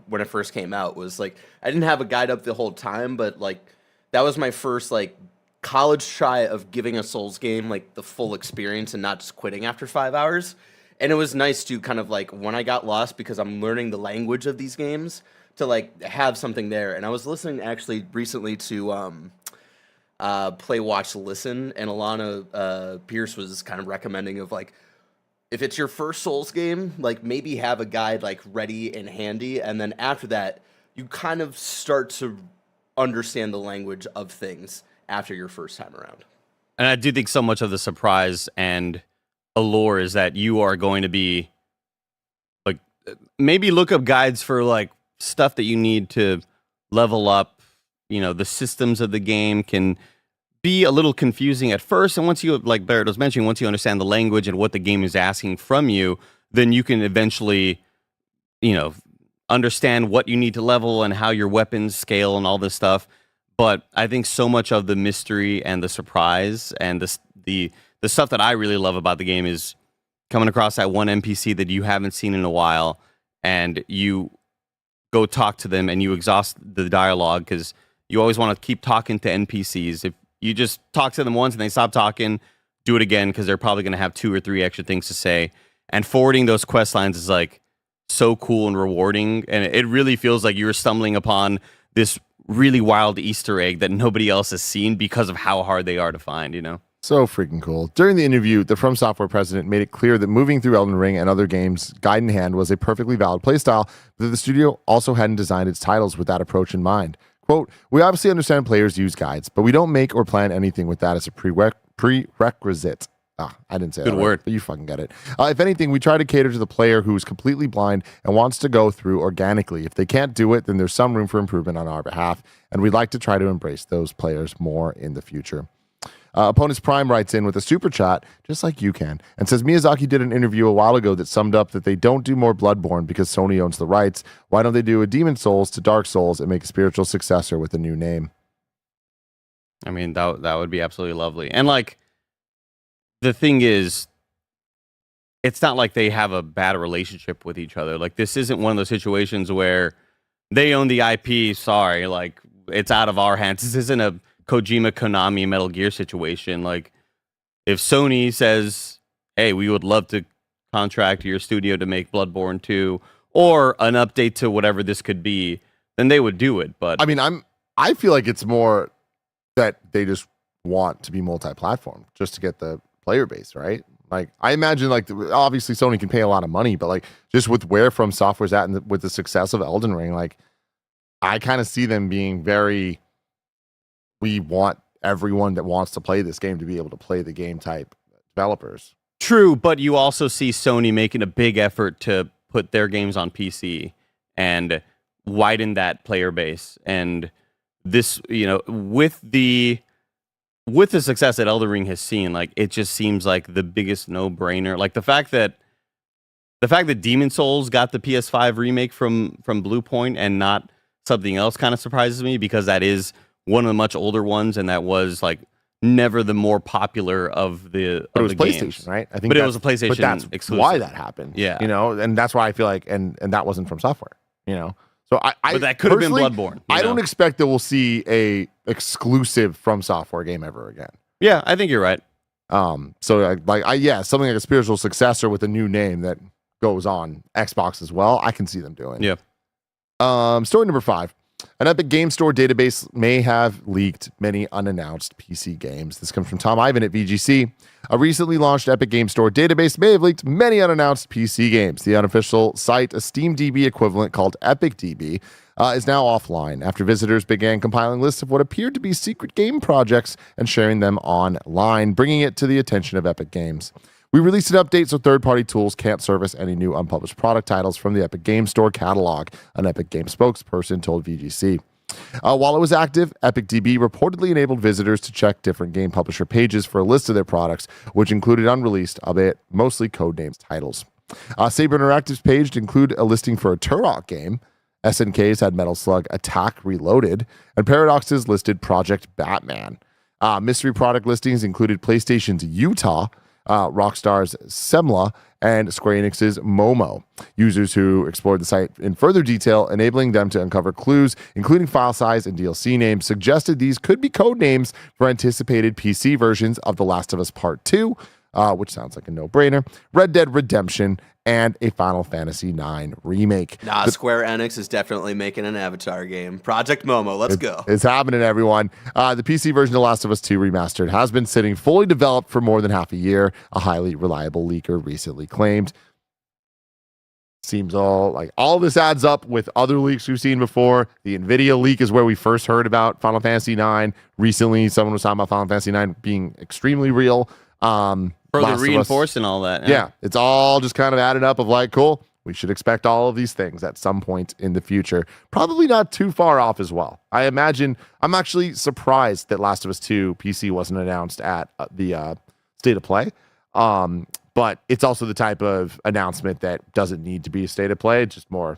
when it first came out. Was like, I didn't have a guide up the whole time, but like that was my first like college try of giving a Souls game like the full experience and not just quitting after 5 hours. And it was nice to kind of like, when I got lost, because I'm learning the language of these games, to like have something there. And I was listening actually recently to Play, Watch, Listen, and Alana Pierce was kind of recommending of like, if it's your first Souls game, like maybe have a guide like ready and handy, and then after that, you kind of start to understand the language of things after your first time around. And I do think so much of the surprise and allure is that you are going to be like, maybe look up guides for like stuff that you need to level up. You know, the systems of the game can be a little confusing at first, and once you, like Barrett was mentioning, once you understand the language and what the game is asking from you, then you can eventually, you know, understand what you need to level and how your weapons scale and all this stuff. But I think so much of the mystery and the surprise and the stuff that I really love about the game is coming across that one NPC that you haven't seen in a while, and you go talk to them and you exhaust the dialogue because you always want to keep talking to NPCs. If you just talk to them once and they stop talking, do it again because they're probably going to have 2 or 3 extra things to say. and forwarding those quest lines is like so cool and rewarding, and it really feels like you're stumbling upon this really wild Easter egg that nobody else has seen because of how hard they are to find, you know? So freaking cool. During the interview, the FromSoftware president made it clear that moving through Elden Ring and other games guide in hand was a perfectly valid playstyle, but that the studio also hadn't designed its titles with that approach in mind. Quote, "We obviously understand players use guides, but we don't make or plan anything with that as a prerequisite." I didn't say Good that word. right, but you fucking get it. If anything, we try to cater to the player who is completely blind and wants to go through organically. If they can't do it, then there's some room for improvement on our behalf, and we'd like to try to embrace those players more in the future. Opponents Prime writes in with a super chat, just like you can, and says Miyazaki did an interview a while ago that summed up that they don't do more Bloodborne because Sony owns the rights. Why don't they do a Demon Souls to Dark Souls and make a spiritual successor with a new name? I mean, that would be absolutely lovely. And like, the thing is, it's not like they have a bad relationship with each other. Like, this isn't one of those situations where they own the IP. Sorry, like, it's out of our hands. This isn't a Kojima, Konami, Metal Gear situation. Like, if Sony says, hey, we would love to contract your studio to make Bloodborne 2 or an update to whatever this could be, then they would do it. But I mean, I feel like it's more that they just want to be multi-platform just to get the player base, right? Like, I imagine, like, obviously Sony can pay a lot of money, but like, just with where FromSoftware's at and with the success of Elden Ring, like, I kind of see them being very, we want everyone that wants to play this game to be able to play the game type developers. True, but you also see Sony making a big effort to put their games on PC and widen that player base. And this, you know, with the success that Elden Ring has seen, like, it just seems like the biggest no-brainer. Like, the fact that Demon Souls got the PS5 remake from Bluepoint and not something else kind of surprises me, because that is one of the much older ones, and that was like never the more popular of the. But it was the PlayStation, games. right? I think, but it was a PlayStation. But that's exclusive. why that happened. Yeah, you know, and that's why I feel like, and that wasn't from software, you know. So but that could have been Bloodborne. I don't expect that we'll see a exclusive from software game ever again. Yeah, I think you're right. So something like a spiritual successor with a new name that goes on Xbox as well, I can see them doing. Yeah. Story number 5. An Epic Game Store database may have leaked many unannounced PC games. This comes from Tom Ivan at VGC. A recently launched Epic Game Store database may have leaked many unannounced PC games. The unofficial site, a SteamDB equivalent called EpicDB, is now offline after visitors began compiling lists of what appeared to be secret game projects and sharing them online, bringing it to the attention of Epic Games. We released an update so third-party tools can't service any new unpublished product titles from the Epic Game Store catalog, an Epic Games spokesperson told VGC. While it was active, EpicDB reportedly enabled visitors to check different game publisher pages for a list of their products, which included unreleased, albeit mostly codenames titles. Saber Interactive's page included a listing for a Turok game. SNK's had Metal Slug Attack Reloaded, and Paradox's listed Project Batman. Mystery product listings included PlayStation's Utah, Rockstar's Semla, and Square Enix's Momo. Users who explored the site in further detail, enabling them to uncover clues, including file size and DLC names, suggested these could be code names for anticipated PC versions of The Last of Us Part 2, which sounds like a no-brainer, Red Dead Redemption, and a Final Fantasy IX remake. Square Enix is definitely making an Avatar game. Project Momo, let's go. It's happening, everyone. The PC version of The Last of Us 2 Remastered has been sitting fully developed for more than half a year, a highly reliable leaker recently claimed. Seems all this adds up with other leaks we've seen before. The NVIDIA leak is where we first heard about Final Fantasy IX. Recently, someone was talking about Final Fantasy IX being extremely real. Further reinforcing all that. Yeah, it's all just kind of added up of like, cool, we should expect all of these things at some point in the future. Probably not too far off as well. I imagine, I'm actually surprised that Last of Us 2 PC wasn't announced at the State of Play. But it's also the type of announcement that doesn't need to be a State of Play. It's just more,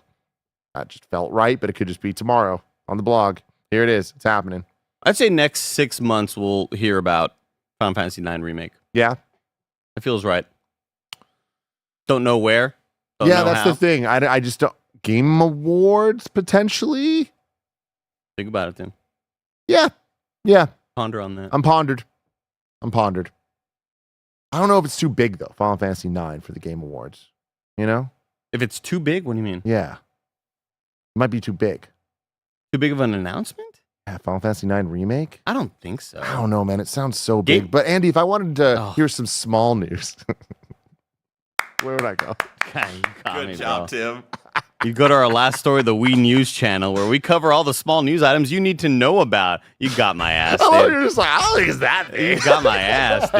that just felt right, but it could just be tomorrow on the blog. Here it is. It's happening. I'd say next 6 months we'll hear about Final Fantasy IX Remake. Yeah. It feels right. Don't know where. Don't yeah, know that's how. the thing. I just don't. Game Awards, potentially? Think about it, Tim. Yeah. Ponder on that. I'm pondered. I don't know if it's too big though. Final Fantasy 9 for the Game Awards. You know? If it's too big, what do you mean? Yeah. It might be too big. Too big of an announcement? Yeah, Final Fantasy 9 remake? I don't think so. I don't know, man. It sounds so big. But Andy, if I wanted to hear some small news, where would I go? God, you got me, Good job, bro. Tim. You go to our last story, the We News channel, where we cover all the small news items you need to know about. You got my ass, Oh, dude. you're just like, I don't think it's that big. You got my ass,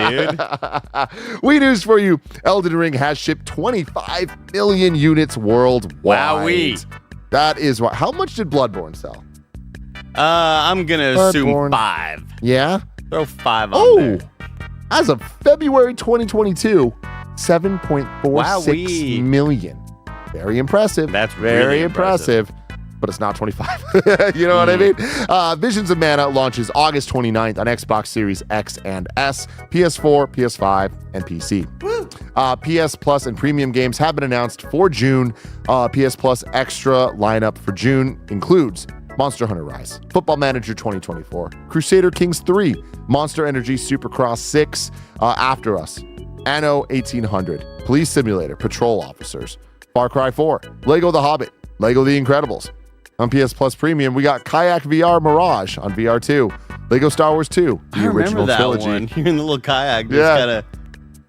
dude. We news for you. Elden Ring has shipped 25 million units worldwide. Wowee. That is what. How much did Bloodborne sell? I'm going to assume 5. Yeah? Throw 5 on there. As of February 2022, 7.46 Wowee. million. Very impressive. That's very really impressive. But it's not 25. You know what I mean? Visions of Mana launches August 29th on Xbox Series X and S, PS4, PS5, and PC. PS Plus and Premium games have been announced for June. PS Plus Extra lineup for June includes Monster Hunter Rise, Football Manager 2024, Crusader Kings 3, Monster Energy Supercross 6, After Us, Anno 1800, Police Simulator, Patrol Officers, Far Cry 4, Lego The Hobbit, Lego The Incredibles. On PS Plus Premium, we got Kayak VR Mirage on VR2, Lego Star Wars 2, the I original remember that trilogy. one. You're in the little kayak, just Yeah. kind of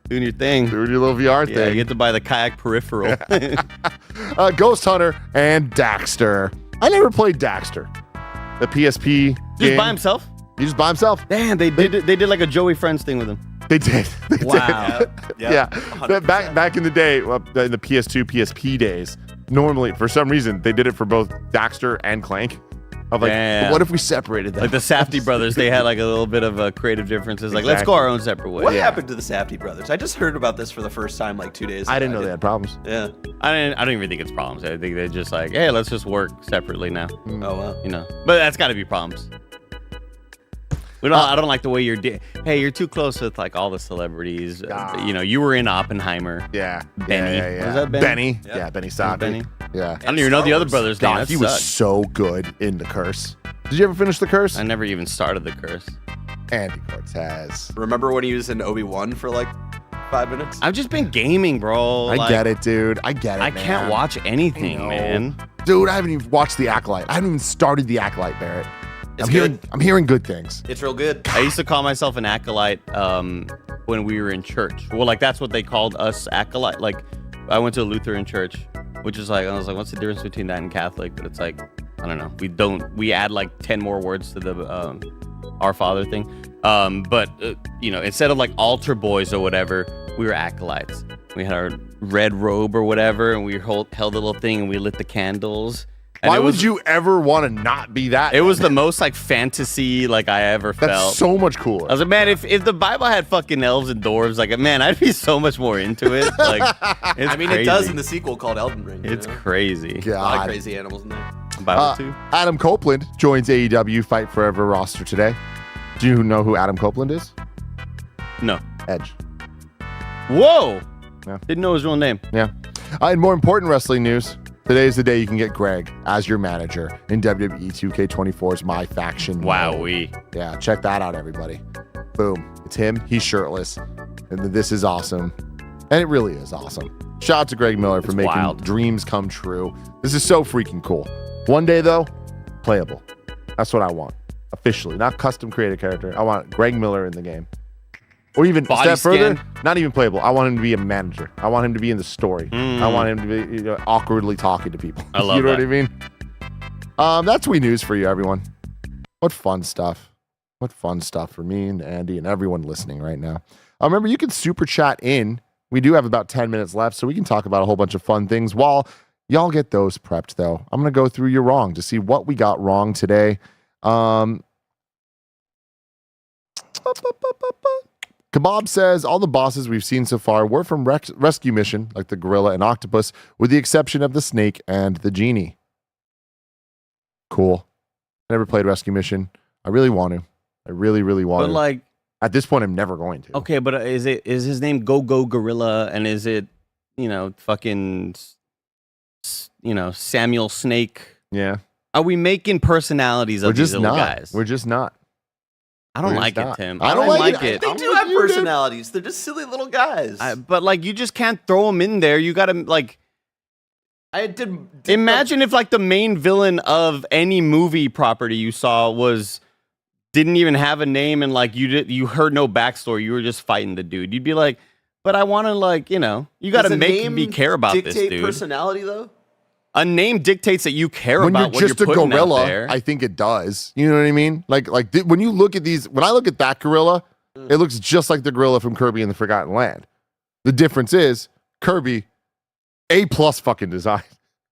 doing your thing. Doing your little VR Yeah, thing. you get to buy the kayak peripheral. Ghost Hunter and Daxter. I never played Daxter. The PSP Just game. by himself? He just by himself. Damn, they did like a Joey Friends thing with him. They did. They Wow. did. Yeah. 100%. Back in the day, well, in the PS2, PSP days, normally, for some reason, they did it for both Daxter and Clank. I'm like, Yeah. what if we separated them? Like the Safdie brothers, they had like a little bit of creative differences. Like, let's go our own separate way. What Yeah. happened to the Safdie brothers? I just heard about this for the first time like 2 days ago. I didn't know they had problems. Yeah. I don't even think it's problems. I think they're just like, hey, let's just work separately now. Oh, well. You know, but that's got to be problems. We don't. I don't like the way hey, you're too close with like all the celebrities. You know, you were in Oppenheimer. Yeah. Benny. Yeah. Was that Benny? Benny. Yeah. Yeah, Benny Safdie. Benny? Yeah. I don't even know the other brother's name. God, That he was sucked. so good in The Curse. Did you ever finish The Curse? I never even started the curse. Andy Cortez. Remember when he was in Obi-Wan for like 5 minutes? I've just been gaming, bro. I get it, dude. I get it, I man. can't watch anything, I know. man. Dude, I haven't even watched The Acolyte. I haven't even started The Acolyte, Barrett. It's I'm hearing good things. It's real good. I used to call myself an acolyte when we were in church. Well, like that's what they called us, acolyte. Like I went to a Lutheran church, which is like I was like, what's the difference between that and Catholic? But it's like I don't know. We add like 10 more words to the Our Father thing. But you know, instead of like altar boys or whatever, we were acolytes. We had our red robe or whatever, and we held a little thing and we lit the candles. And Why it was- would you ever want to not be that? It was the most like fantasy like I ever That's felt. so much cooler. I was like, man, if the Bible had fucking elves and dwarves, like, man, I'd be so much more into it. Like, it's I mean, crazy. it does in the sequel called Elden Ring. you It's know? crazy. A lot of God. crazy animals in there. Bible too. Adam Copeland joins AEW Fight Forever roster today. Do you know who Adam Copeland is? No. Edge. Whoa. Yeah. Didn't know his real name. Yeah. In more important wrestling news, today is the day you can get Greg as your manager in WWE 2K24's My Faction. mode. Wowee. Yeah, check that out, everybody. Boom. It's him. He's shirtless. And this is awesome. And it really is awesome. Shout out to Greg Miller for It's making wild. dreams come true. This is so freaking cool. One day, though, playable. That's what I want. Officially, not custom created character. I want Greg Miller in the game. Or even a Body step further, scan. not even playable. I want him to be a manager. I want him to be in the story. I want him to be awkwardly talking to people. I love You know that. what I mean? That's Wii News for you, everyone. What fun stuff. What fun stuff for me and Andy and everyone listening right now. Remember, you can super chat in. We do have about 10 minutes left, so we can talk about a whole bunch of fun things while y'all get those prepped, though. I'm going to go through your wrong to see what we got wrong today. Kebab says all the bosses we've seen so far were from Rescue Mission, like the gorilla and octopus, with the exception of the snake and the genie. Cool. Never played Rescue Mission. I really want to. I really, really want But to. like, At this point, I'm never going to. okay, but is his name Go Gorilla, and is it, fucking, Samuel Snake? Yeah. Are we making personalities of We're these just little not. guys? We're just not. I don't We're like just it, not. Tim. I don't like it. They I'm do with have you, dude. personalities. They're just silly little guys. But like, you just can't throw them in there. You gotta like. I did Imagine if like the main villain of any movie property you saw didn't even have a name and like you heard no backstory. You were just fighting the dude. You'd be like, but I want to like, you got to make me care about this dude. Personality though. A name dictates that you care When about you're what just you're a putting gorilla, out there. I think it does. You know what I mean? When you look at these, when I look at that gorilla, it looks just like the gorilla from Kirby and the Forgotten Land. The difference is Kirby, A+ fucking design.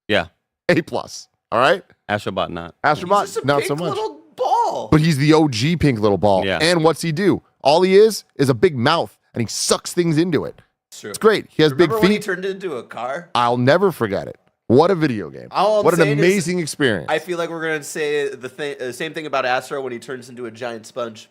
Yeah. A+. All right? Astro Bot not. Astro He's just Bot, a not pink so much. little ball. But he's the OG pink little ball. Yeah. And what's he do? All he is a big mouth, and he sucks things into it. It's true. It's great. He has Remember big when he feet. turned into a car? I'll never forget it. What a video game. All I'm What an saying is, amazing experience. I feel like we're gonna say the same thing about Astro when he turns into a giant sponge.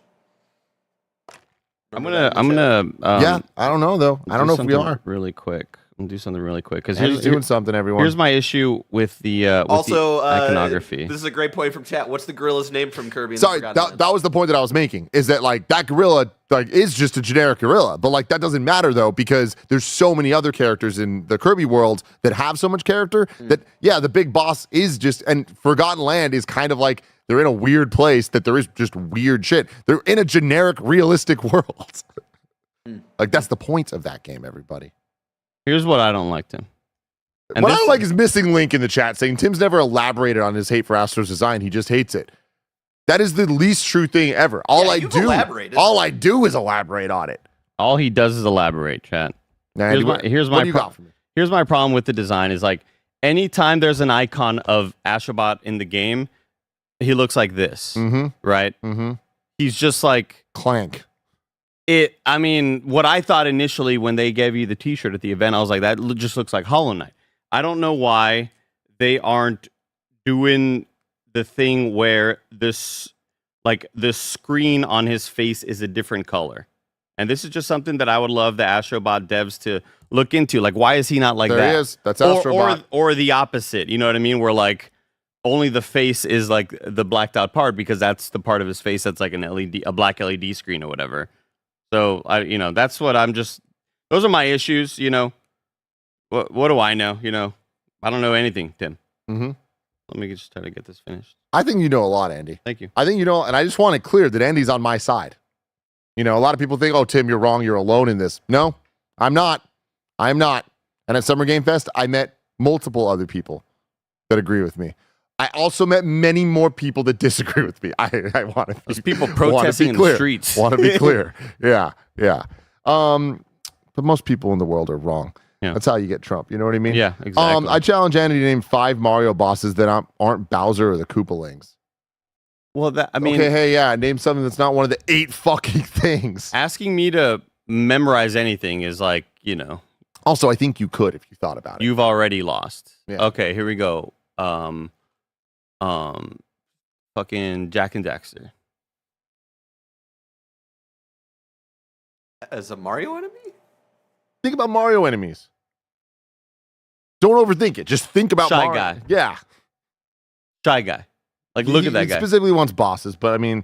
I'm Remember gonna. that, Michelle? Yeah, I don't know, though. I don't know if we are. Really quick. I'm gonna do something really quick because He's doing something, everyone. here's my issue with the Also, iconography. this is a great point from chat. What's the gorilla's name from Kirby? And Sorry, the Forgotten that was the point that I was making, is that like that gorilla like is just a generic gorilla, but like that doesn't matter though, because there's so many other characters in the Kirby world that have so much character that yeah, the big boss is just, and Forgotten Land is kind of like they're in a weird place that there is just weird shit. They're in a generic, realistic world. Like that's the point of that game, everybody. Here's what I don't like, Tim. And What I this- don't like is missing Link in the chat saying Tim's never elaborated on his hate for Astro's design. He just hates it. That is the least true thing ever. All I you've elaborated. do is elaborate on it. All he does is elaborate, chat. Nah, Here's Andy, my- here's my what do you pro- got for me? Here's my problem with the design is like anytime there's an icon of Astro Bot in the game, he looks like this, right? Mm-hmm. He's just like Clank. I mean, what I thought initially when they gave you the T-shirt at the event, I was like, that just looks like Hollow Knight. I don't know why they aren't doing the thing where this screen on his face is a different color. And this is just something that I would love the Astro Bot devs to look into. Like, why is he not like There that? he is. That's Astro Bot. Or the opposite. You know what I mean? Where like only the face is like the blacked out part because that's the part of his face that's like a black LED screen or whatever. So that's what I'm just. Those are my issues. What do I know? I don't know anything, Tim. Mm-hmm. Let me just try to get this finished. I think you know a lot, Andy. Thank you. I think you know, and I just want it clear that Andy's on my side. A lot of people think, oh, Tim, you're wrong. You're alone in this. No, I'm not. I'm not. And at Summer Game Fest, I met multiple other people that agree with me. I also met many more people that disagree with me. I want to. There's people protesting in the streets. Want to be clear. Yeah. But most people in the world are wrong. Yeah. That's how you get Trump. You know what I mean? Yeah, exactly. I challenge Andy to name 5 Mario bosses that aren't Bowser or the Koopalings. Well, Okay, hey, yeah, name something that's not one of the 8 fucking things. asking me to memorize anything is like, Also, I think you could if you thought about it. you've already lost. Yeah. Okay, here we go. Fucking Jack and Daxter. As a Mario enemy? Think about Mario enemies. Don't overthink it. Just think about Shy Mario. Guy. Yeah. Shy Guy. Like, look at that He guy. specifically wants bosses, but I mean,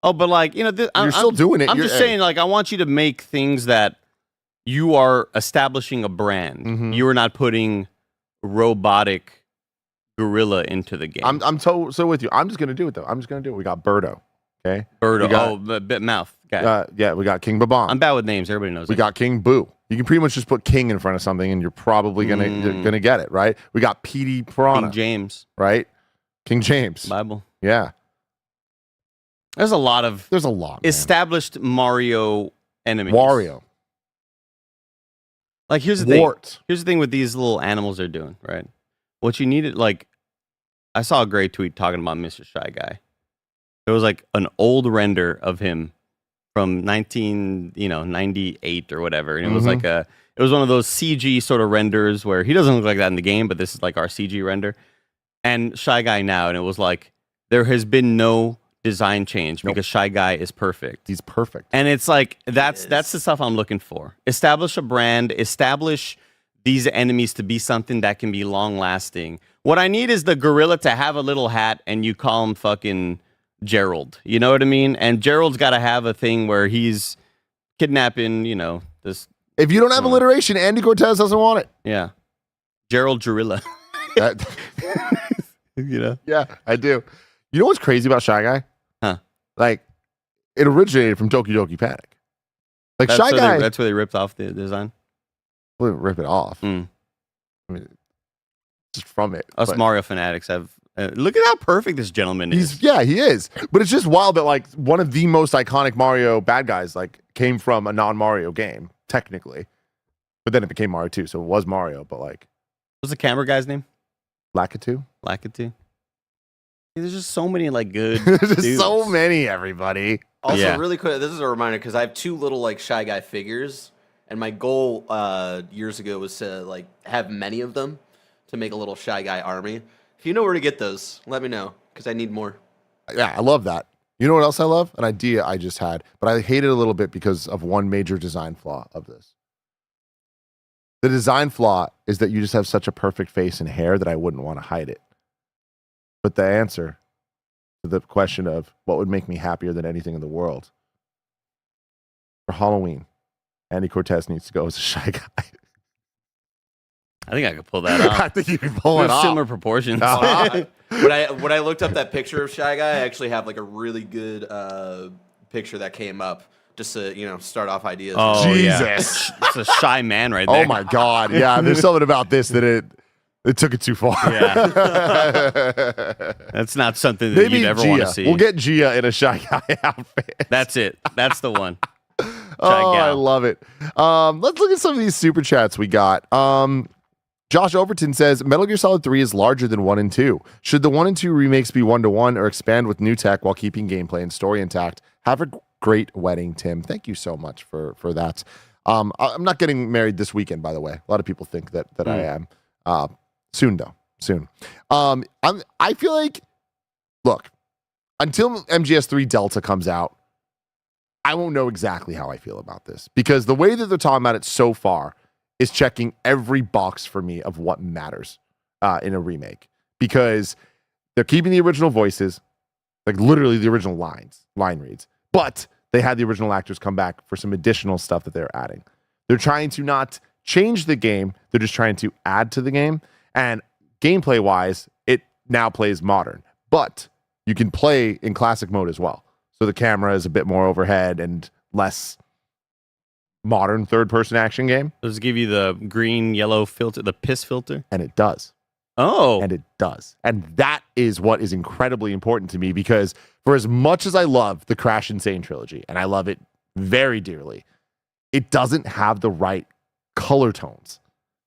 Oh, but like, you're still doing it. I'm You're- just saying, like, I want you to make things that you are establishing a brand. Mhm. You are not putting robotic gorilla into the game. I'm so with you. I'm just gonna do it though. I'm just gonna do it. We got Birdo. Okay. Birdo. we got- Oh, the bit mouth guy. Yeah, we got King Babam. I'm bad with names. Everybody knows We it. got King Boo. You can pretty much just put King in front of something, and you're probably gonna get it right. We got PD Piranha. King James. Right. King James. Bible. Yeah. There's a lot of There's a lot. Man. established Mario enemies. Wario. Like, here's the thing. Wart. Here's the thing with these little animals they're doing, right? What you needed, like, I saw a great tweet talking about Mr. Shy Guy. There was like an old render of him from 98 or whatever, and it was like it was one of those CG sort of renders where he doesn't look like that in the game, but this is like our CG render. And Shy Guy now, and it was like there has been no design change because Shy Guy is perfect. He's perfect. And it's like that's the stuff I'm looking for. Establish a brand, establish these enemies to be something that can be long lasting. What I need is the gorilla to have a little hat and you call him fucking Gerald. You know what I mean? And Gerald's got to have a thing where he's kidnapping, this. If you don't have alliteration, Andy Cortez doesn't want it. Yeah. Gerald Jarilla. That- Yeah, I do. You know what's crazy about Shy Guy? Huh. Like, it originated from Doki Doki Panic. Like, Shy Guy... That's where they ripped off the design? Well, rip it off. Mm. I mean, just from it. Us but Mario fanatics have... look at how perfect this gentleman is. Yeah, he is. But it's just wild that, like, one of the most iconic Mario bad guys, like, came from a non-Mario game, technically. But then it became Mario 2, so it was Mario, but, like... What's the camera guy's name? Lakitu? Lakitu. There's just so many, like, good There's just dudes. so many, everybody. Also, really quick, this is a reminder because I have 2 little like Shy Guy figures, and my goal years ago was to like have many of them to make a little Shy Guy army. If you know where to get those, let me know because I need more. Yeah, I love that. You know what else I love? An idea I just had, but I hate it a little bit because of one major design flaw of this. The design flaw is that you just have such a perfect face and hair that I wouldn't want to hide it. But the answer to the question of what would make me happier than anything in the world, for Halloween, Andy Cortez needs to go as a Shy Guy. I think I could pull that off. I think you can pull We it have off. similar proportions. When I looked up that picture of Shy Guy, I actually have like a really good picture that came up just to start off ideas. Oh, Jesus. Yeah. It's a shy man right there. Oh my God. Yeah, there's something about this that it took it too far. Yeah. That's not something that Maybe you'd ever Gia. want to see. We'll get Gia in a Shy Guy outfit. That's it. That's the one. Oh, I gal. love it. Let's look at some of these super chats we got. Josh Overton says Metal Gear Solid 3 is larger than 1 and 2. Should the 1 and 2 remakes be 1-to-1 or expand with new tech while keeping gameplay and story intact? Have a great wedding, Tim. Thank you so much for that. I'm not getting married this weekend, by the way. A lot of people think that I am. Soon, though. Soon. I feel like, look, until MGS3 Delta comes out, I won't know exactly how I feel about this because the way that they're talking about it so far is checking every box for me of what matters in a remake because they're keeping the original voices, like literally the original line reads, but they had the original actors come back for some additional stuff that they're adding. They're trying to not change the game. They're just trying to add to the game. And gameplay wise, it now plays modern, but you can play in classic mode as well. So the camera is a bit more overhead and less modern third-person action game. Does it give you the green, yellow filter, the piss filter? And it does. Oh. And it does. And that is what is incredibly important to me because for as much as I love the Crash Insane trilogy, and I love it very dearly, it doesn't have the right color tones.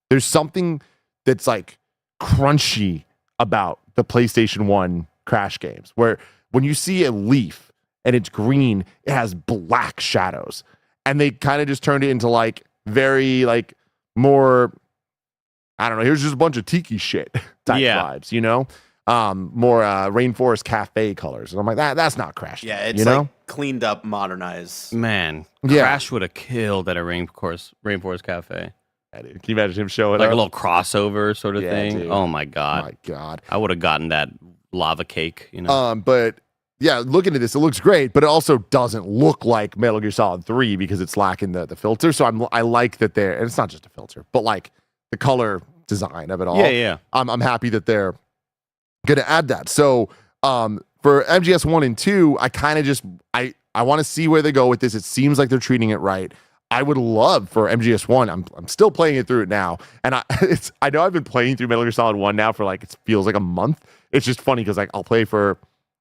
There's something that's like crunchy about the PlayStation 1 Crash games where when you see a leaf and it's green, it has black shadows. And they kind of just turned it into like very like more, I don't know, here's just a bunch of tiki shit type vibes, more Rainforest Cafe colors. And I'm like, that's not Crash. Yeah, it's like cleaned up, modernized. Man, Yeah. Crash would have killed at a Rainforest Cafe. Yeah, dude. Can you imagine him showing Like up? a little crossover sort of Yeah, thing. dude. Oh my God. My God. I would have gotten that lava cake, But yeah, looking at this, it looks great, but it also doesn't look like Metal Gear Solid 3 because it's lacking the filter. So I like that they're, and it's not just a filter, but like the color design of it all. Yeah. I'm happy that they're going to add that. So for MGS 1 and 2, I kind of just, I want to see where they go with this. It seems like they're treating it right. I would love for MGS 1. I'm still playing it through it now. And I know I've been playing through Metal Gear Solid 1 now for like, it feels like a month. It's just funny because like I'll play for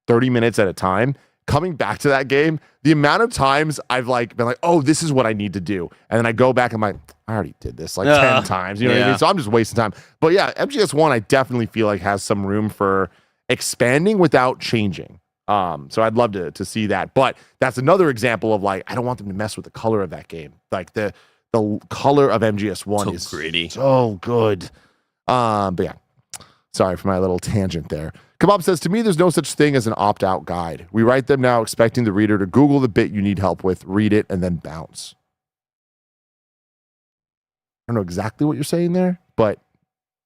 30 minutes at a time. Coming back to that game, the amount of times I've like been like, oh, this is what I need to do. And then I go back and I'm like, I already did this like 10 times. You know what I mean? So I'm just wasting time. But yeah, MGS 1, I definitely feel like has some room for expanding without changing. So I'd love to see that. But that's another example of like, I don't want them to mess with the color of that game. Like the color of MGS1 is gritty. So good. But yeah, sorry for my little tangent there. Kebab says, to me, there's no such thing as an opt-out guide. We write them now expecting the reader to Google the bit you need help with, read it, and then bounce. I don't know exactly what you're saying there, but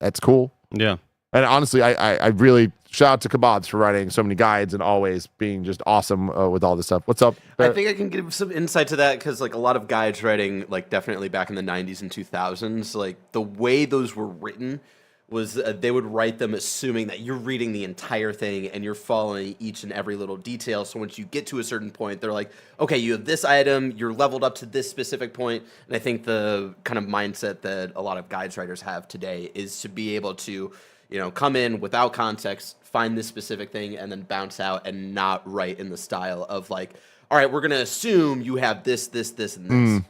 that's cool. Yeah. And honestly, I really shout out to Kebabs for writing so many guides and always being just awesome with all this stuff. What's up? I think I can give some insight to that because like a lot of guides writing like definitely back in the 90s and 2000s, like the way those were written was they would write them assuming that you're reading the entire thing and you're following each and every little detail. So once you get to a certain point, they're like, okay, you have this item, you're leveled up to this specific point. And I think the kind of mindset that a lot of guides writers have today is to be able to, you know, come in without context, find this specific thing, and then bounce out and not write in the style of like, all right, we're going to assume you have this, this, this, and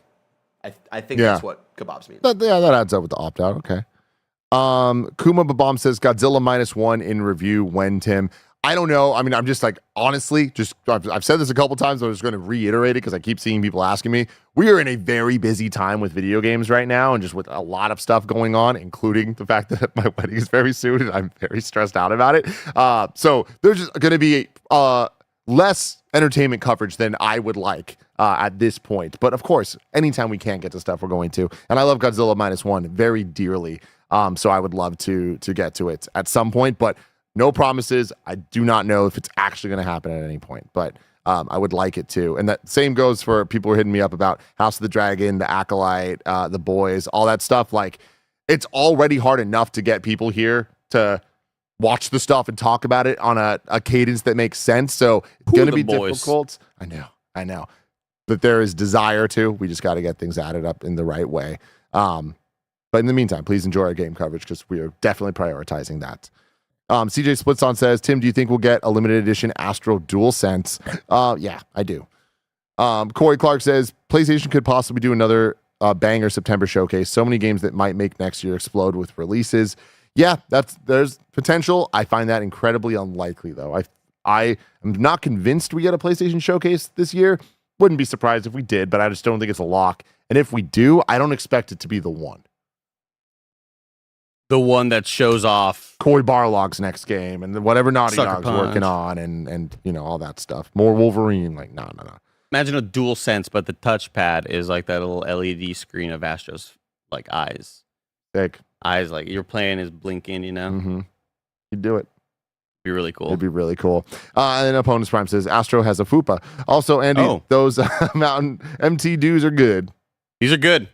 this. I think that's what Kebabs means. That adds up with the opt-out. Okay. Kuma Babam says Godzilla -1 in review when, Tim? I don't know. I mean, I'm just like, honestly, I've said this a couple times, but I'm just going to reiterate it because I keep seeing people asking me. We are in a very busy time with video games right now and just with a lot of stuff going on, including the fact that my wedding is very soon and I'm very stressed out about it. So there's just going to be less entertainment coverage than I would like at this point. But of course, anytime we can get to stuff, we're going to. And I love Godzilla -1 very dearly. So I would love to get to it at some point, but no promises. I do not know if it's actually going to happen at any point, but I would like it to. And that same goes for people who are hitting me up about House of the Dragon, the Acolyte, the Boys, all that stuff. Like, it's already hard enough to get people here to watch the stuff and talk about it on a cadence that makes sense. So it's going to be difficult. I know. But there is desire to. We just got to get things added up in the right way. But in the meantime, please enjoy our game coverage because we are definitely prioritizing that. CJ Splitson says, Tim, do you think we'll get a limited edition Astro DualSense? Yeah, I do. Corey Clark says, PlayStation could possibly do another banger September showcase. So many games that might make next year explode with releases. Yeah, there's potential. I find that incredibly unlikely, though. I am not convinced we get a PlayStation showcase this year. Wouldn't be surprised if we did, but I just don't think it's a lock. And if we do, I don't expect it to be the one. The one that shows off Cory Barlog's next game and whatever Naughty Dog's working on and you know, all that stuff. More Wolverine. Like, no. Imagine a DualSense, but the touchpad is like that little LED screen of Astro's like eyes. Sick. Eyes, like you're playing is blinking, you know? Mm-hmm. You'd do it. Be really cool. It'd be really cool. And then Opponents Prime says Astro has a FUPA. Also, Andy, those Mountain MT dues are good. These are good.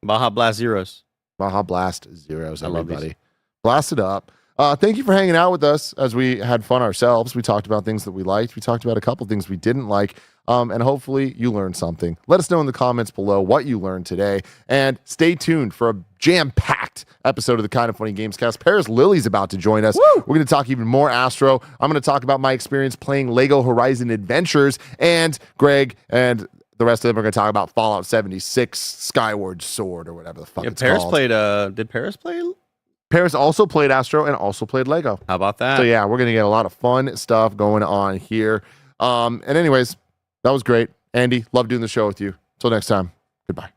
Baja Blast Zeros. Baja Blast Zeros, everybody. Blast it up. Thank you for hanging out with us as we had fun ourselves. We talked about things that we liked. We talked about a couple things we didn't like. And hopefully you learned something. Let us know in the comments below what you learned today. And stay tuned for a jam-packed episode of the Kind of Funny GamesCast. Paris Lily's about to join us. Woo! We're going to talk even more Astro. I'm going to talk about my experience playing Lego Horizon Adventures. And Greg and the rest of them are going to talk about Fallout 76, Skyward Sword, or whatever the fuck it's Paris called. Did Paris play? Paris also played Astro and also played Lego. How about that? So yeah, we're going to get a lot of fun stuff going on here. And anyways, that was great. Andy, love doing the show with you. Until next time, goodbye.